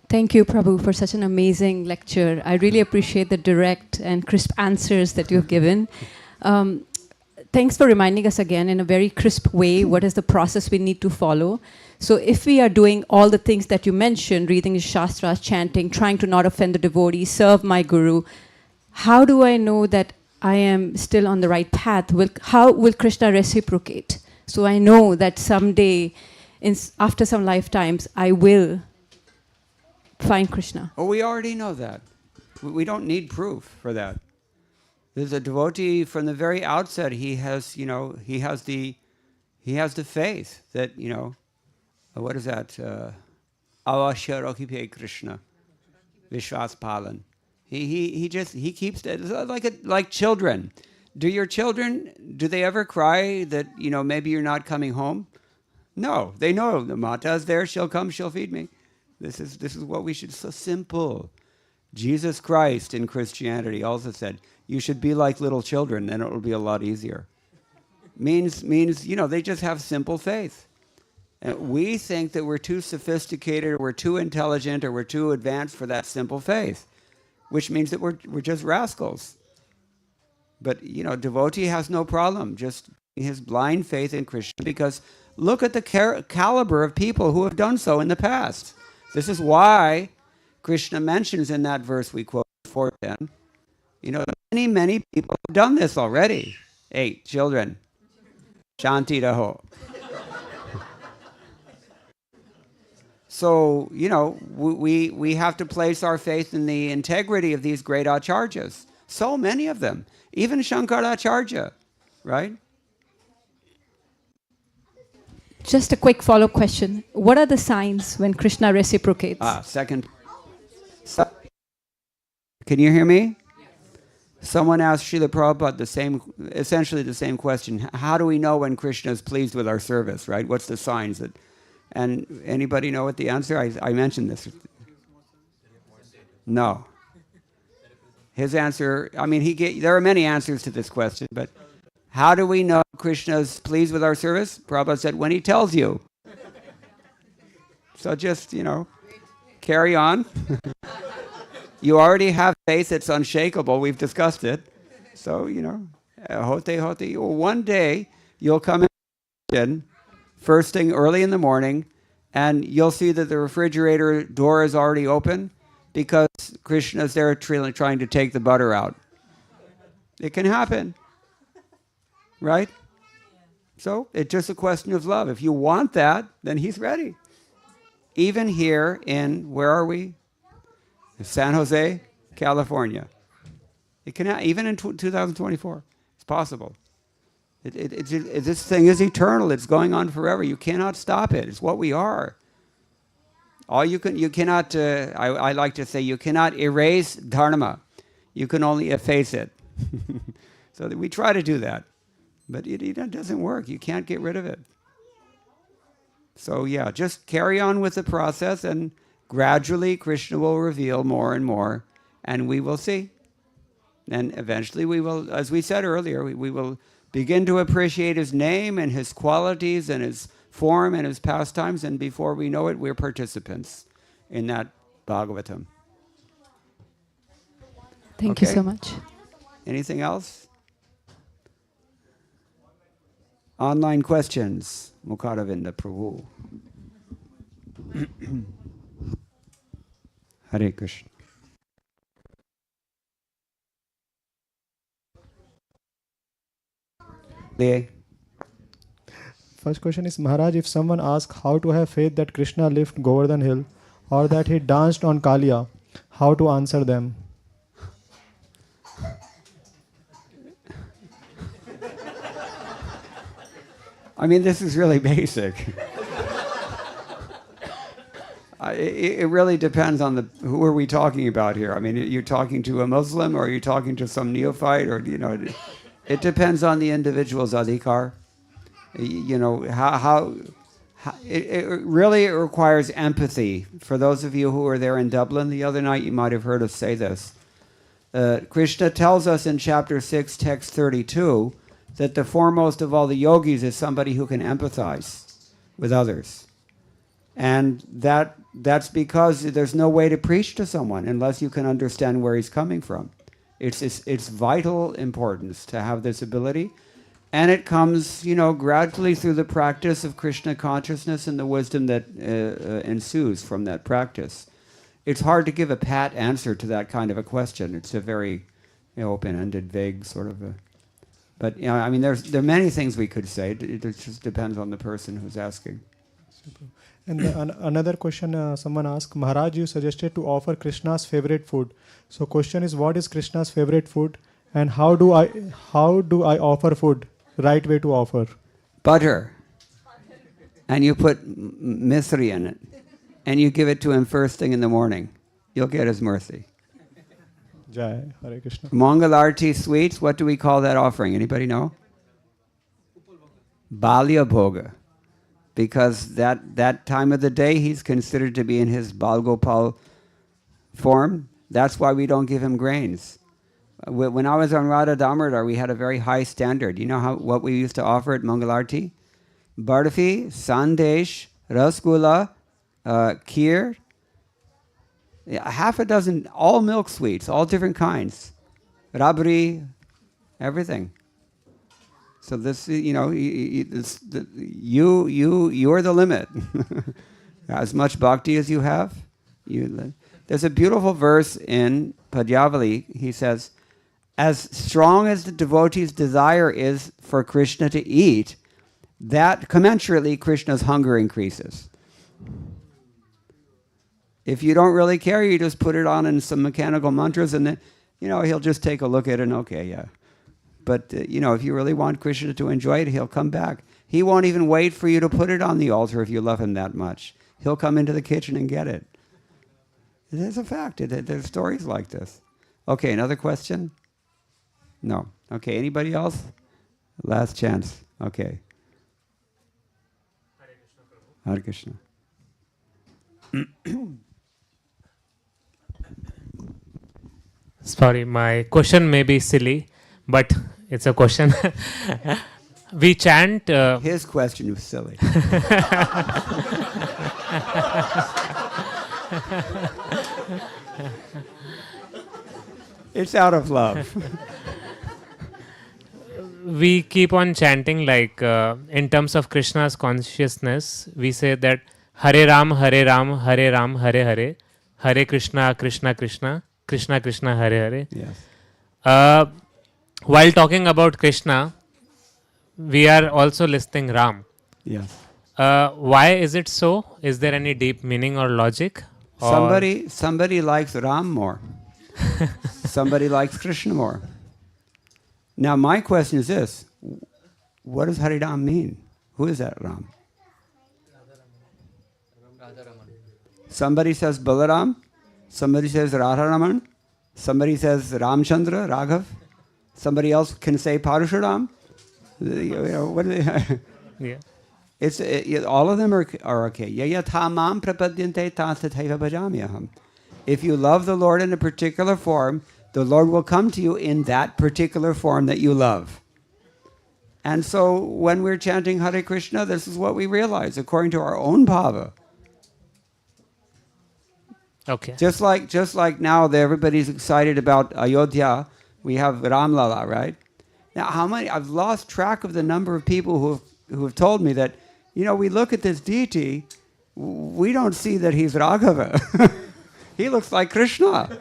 Thank you, Prabhu, for such an amazing lecture. I really appreciate the direct and crisp answers that you've given. Thanks for reminding us again in a very crisp way what is the process we need to follow. So if we are doing all the things that you mentioned, reading the Shastras, chanting, trying to not offend the devotee, serve my Guru, how do I know that I am still on the right path? How will Krishna reciprocate? So I know that someday, after some lifetimes, I will find Krishna. Oh, we already know that. We don't need proof for that. There's a devotee from the very outset. He has the faith that what is that? Avasharokipe Krishna, Vishwas Palan. He keeps it like children. Do your children, do they ever cry that maybe you're not coming home? No, they know the Mata is there. She'll come. She'll feed me. This is what we should. So simple. Jesus Christ in Christianity also said, you should be like little children, then it will be a lot easier. Means they just have simple faith. And we think that we're too sophisticated, or we're too intelligent, or we're too advanced for that simple faith, which means that we're just rascals. But devotee has no problem just his blind faith in Krishna, because look at the caliber of people who have done so in the past. This is why Krishna mentions in that verse we quote 4:10, many people have done this already. 8 children. Shanti Raho. So, we have to place our faith in the integrity of these great acharyas. So many of them. Even Shankaracharya, right? Just a quick follow-up question. What are the signs when Krishna reciprocates? Second. Can you hear me? Someone asked Srila Prabhupada essentially the same question. How do we know when Krishna is pleased with our service, right? What's the signs that... And anybody know what the answer? I mentioned this. No. His answer, there are many answers to this question, but how do we know Krishna is pleased with our service? Prabhupada said, when he tells you. So just, carry on. You already have faith that's unshakable. We've discussed it. So, hote. One day, you'll come in first thing early in the morning, and you'll see that the refrigerator door is already open because Krishna's there trying to take the butter out. It can happen. Right? So it's just a question of love. If you want that, then he's ready. Even here in, where are we? San Jose, California. It can even in 2024. It's possible. This thing is eternal. It's going on forever. You cannot stop it. It's what we are. You cannot, I like to say, you cannot erase dharma. You can only efface it. So we try to do that. But it doesn't work. You can't get rid of it. So yeah, just carry on with the process, and gradually Krishna will reveal more and more, and we will see. And eventually we will, as we said earlier, we will begin to appreciate his name and his qualities and his form and his pastimes, and before we know it, we're participants in that Bhagavatam. Thank you Okay. so much. Anything else? Online questions. Mukaravinda Prabhu. Hare Krishna. Lay. First question is, Maharaj, if someone asks how to have faith that Krishna lifted Govardhan Hill or that he danced on Kalia, how to answer them? I mean, this is really basic. It really depends on who are we talking about here. I mean, you're talking to a Muslim, or you're talking to some neophyte, or it depends on the individual's adhikar. It really requires empathy. For those of you who were there in Dublin the other night, you might have heard us say this. Krishna tells us in chapter 6, text 32, that the foremost of all the yogis is somebody who can empathize with others. And that's because there's no way to preach to someone unless you can understand where he's coming from. It's vital importance to have this ability. And it comes, gradually through the practice of Krishna consciousness and the wisdom that ensues from that practice. It's hard to give a pat answer to that kind of a question. It's a very open-ended, vague sort of a... But, I mean, there are many things we could say. It just depends on the person who's asking. Super. And another question someone asked, Maharaj, you suggested to offer Krishna's favorite food. So question is, what is Krishna's favorite food, and how do I offer food? Right way to offer. Butter. And you put misri in it. And you give it to him first thing in the morning. You'll get his mercy. Jai, Hare Krishna. Mangalarti sweets, what do we call that offering? Anybody know? Balya Bhoga. Because that time of the day, he's considered to be in his Balgopal form. That's why we don't give him grains. When I was on Radha Damodar, we had a very high standard. You know what we used to offer at Mangalarti? Barfi, sandesh, rasgulla, kheer, half a dozen, all milk sweets, all different kinds. Rabri, everything. So this, you're the limit. As much bhakti as you have. There's a beautiful verse in Padyavali. He says, as strong as the devotee's desire is for Krishna to eat, that commensurately Krishna's hunger increases. If you don't really care, you just put it on in some mechanical mantras, and then, he'll just take a look at it and okay, yeah. But, if you really want Krishna to enjoy it, he'll come back. He won't even wait for you to put it on the altar if you love him that much. He'll come into the kitchen and get it. It is a fact. There's stories like this. Okay, another question? No. Okay, anybody else? Last chance. Okay. Hare Krishna. Sorry, my question may be silly, but it's a question. We chant... His question was silly. It's out of love. We keep on chanting in terms of Krishna's consciousness, we say that Hare Ram, Hare Ram, Hare Ram, Hare Hare, Hare Krishna, Krishna Krishna, Krishna Krishna, Hare Hare. Yes. While talking about Krishna, we are also listing Ram. Yes. Why is it so? Is there any deep meaning or logic? Somebody likes Ram more. Somebody likes Krishna more. Now my question is this: what does Hari Ram mean? Who is that Ram? Somebody says Balaram, somebody says Radharaman, somebody says Ramchandra, Raghav, somebody else can say Parashuram. What are they? Yeah. All of them are okay. Yayatamam prapadyante tatataiva bhajamyaham. If you love the Lord in a particular form, the Lord will come to you in that particular form that you love. And so when we're chanting Hare Krishna, this is what we realize according to our own bhava. Okay. Just like now that everybody's excited about Ayodhya, we have Ram Lala, right? Now, I've lost track of the number of people who have told me that, we look at this deity, we don't see that he's Raghava. He looks like Krishna.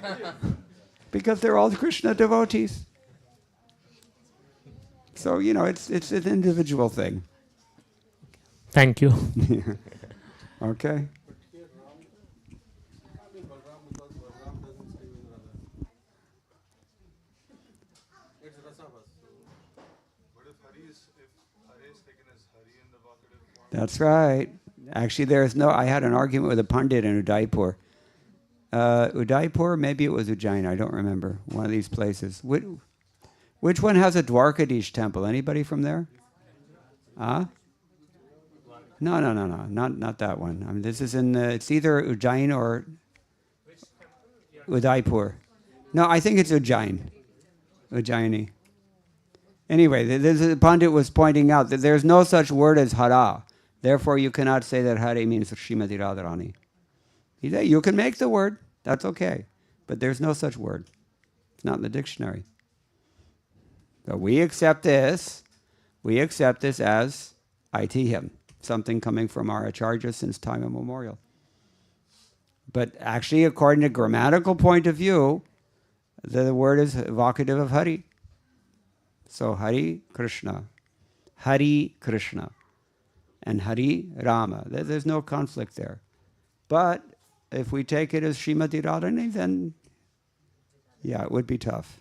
Because they're all Krishna devotees. So, it's an individual thing. Thank you. Okay. That's right. Actually, I had an argument with a pundit in Udaipur. Udaipur, maybe it was Ujjain, I don't remember. One of these places. Which one has a Dwarkadish temple? Anybody from there? Huh? No. Not that one. I mean, this is it's either Ujjain or Udaipur. No, I think it's Ujjain. Ujjaini. Anyway, the pundit was pointing out that there's no such word as Hara. Therefore, you cannot say that Hare means Srimati Radharani. He said, you can make the word. That's okay. But there's no such word. It's not in the dictionary. So we accept this. We accept this as Aitiham, something coming from our Acharya since time immemorial. But actually, according to grammatical point of view, the word is evocative of Hari. So Hari Krishna, and Hari Rama. There's no conflict there. But if we take it as Srimati Radharani, then it would be tough.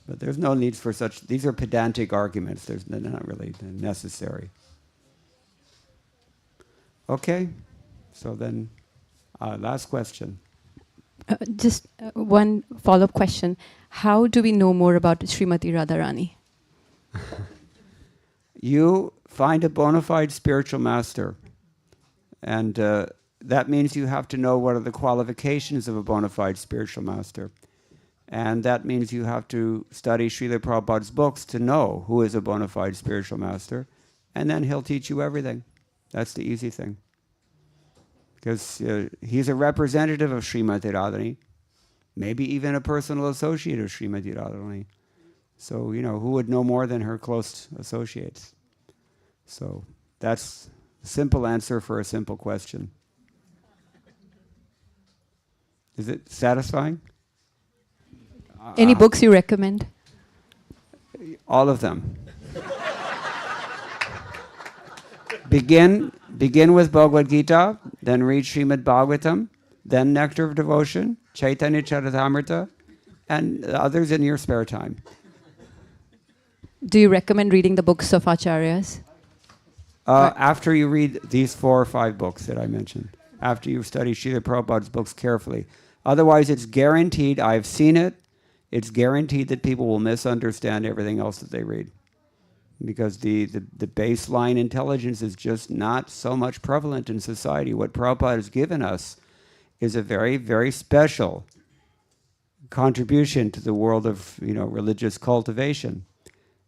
But there's no need for such. These are pedantic arguments. They're not really necessary. Okay, so then last question. Just one follow-up question. How do we know more about Srimati Radharani? You find a bona fide spiritual master. And that means you have to know what are the qualifications of a bona fide spiritual master. And that means you have to study Srila Prabhupada's books to know who is a bona fide spiritual master. And then he'll teach you everything. That's the easy thing. Because he's a representative of Srimati Radharani, maybe even a personal associate of Srimati Radharani. So, who would know more than her close associates? So that's a simple answer for a simple question. Is it satisfying? Any books you recommend? All of them. Begin with Bhagavad Gita, then read Srimad Bhagavatam, then Nectar of Devotion, Chaitanya Charitamrita, and the others in your spare time. Do you recommend reading the books of Acharyas? After you read these 4 or 5 books that I mentioned, after you study Srila Prabhupada's books carefully. Otherwise, it's guaranteed, I've seen it, it's guaranteed that people will misunderstand everything else that they read. Because the baseline intelligence is just not so much prevalent in society. What Prabhupada has given us is a very, very special contribution to the world of religious cultivation.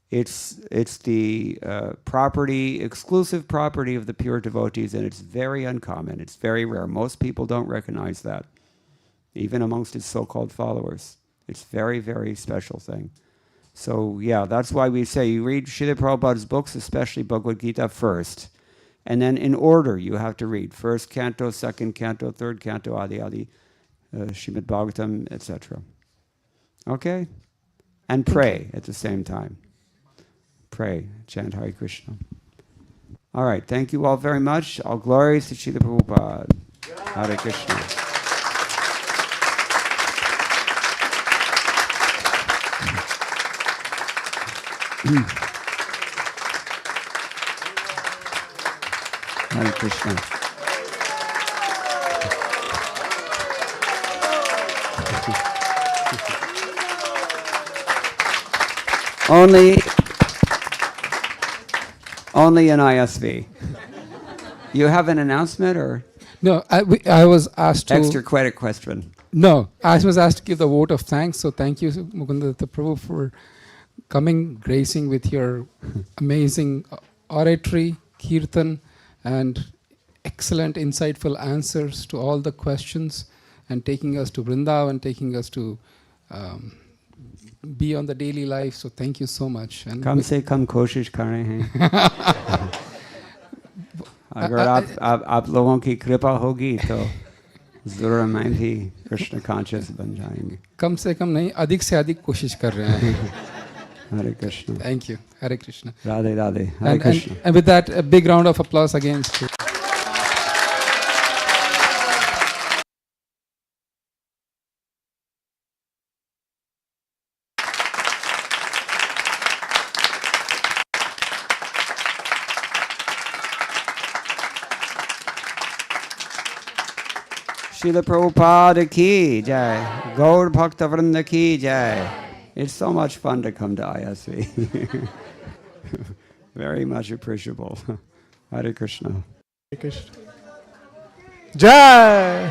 It's the exclusive property of the pure devotees, and it's very uncommon. It's very rare. Most people don't recognize that, even amongst his so-called followers. It's very, very special thing. So that's why we say you read Srila Prabhupada's books, especially Bhagavad Gita, first. And then in order you have to read. First canto, second canto, third canto, Adi, Srimad Bhagavatam, etc. Okay? And pray at the same time. Pray, chant Hare Krishna. All right, thank you all very much. All glories to Srila Prabhupada. Hare Krishna. Hare Krishna. Only in ISV. You have an announcement or No, I was asked to. extra credit question? No, I was asked to give the vote of thanks. So thank you, Mukunda Datta Prabhu, for coming, gracing with your amazing oratory, kirtan, and excellent, insightful answers to all the questions, and taking us to Vrindavan, taking us to be on the daily life. So thank you so much. And कम से कम कोशिश कर रहे हैं. अगर आप लोगों की कृपा होगी तो जरूर मैं भी कृष्ण conscious बन जाएंगे. कम से कम नहीं, अधिक से अधिक कोशिश कर रहे हैं. Hare Krishna. Thank you. Hare Krishna. Radhe Radhe. Hare Krishna. And with that, a big round of applause again. Srila Prabhupada ki jai. Gaur Bhakta Vrinda ki jai. It's so much fun to come to ISV. Very much appreciable. Hare Krishna. Hare Krishna. Jai.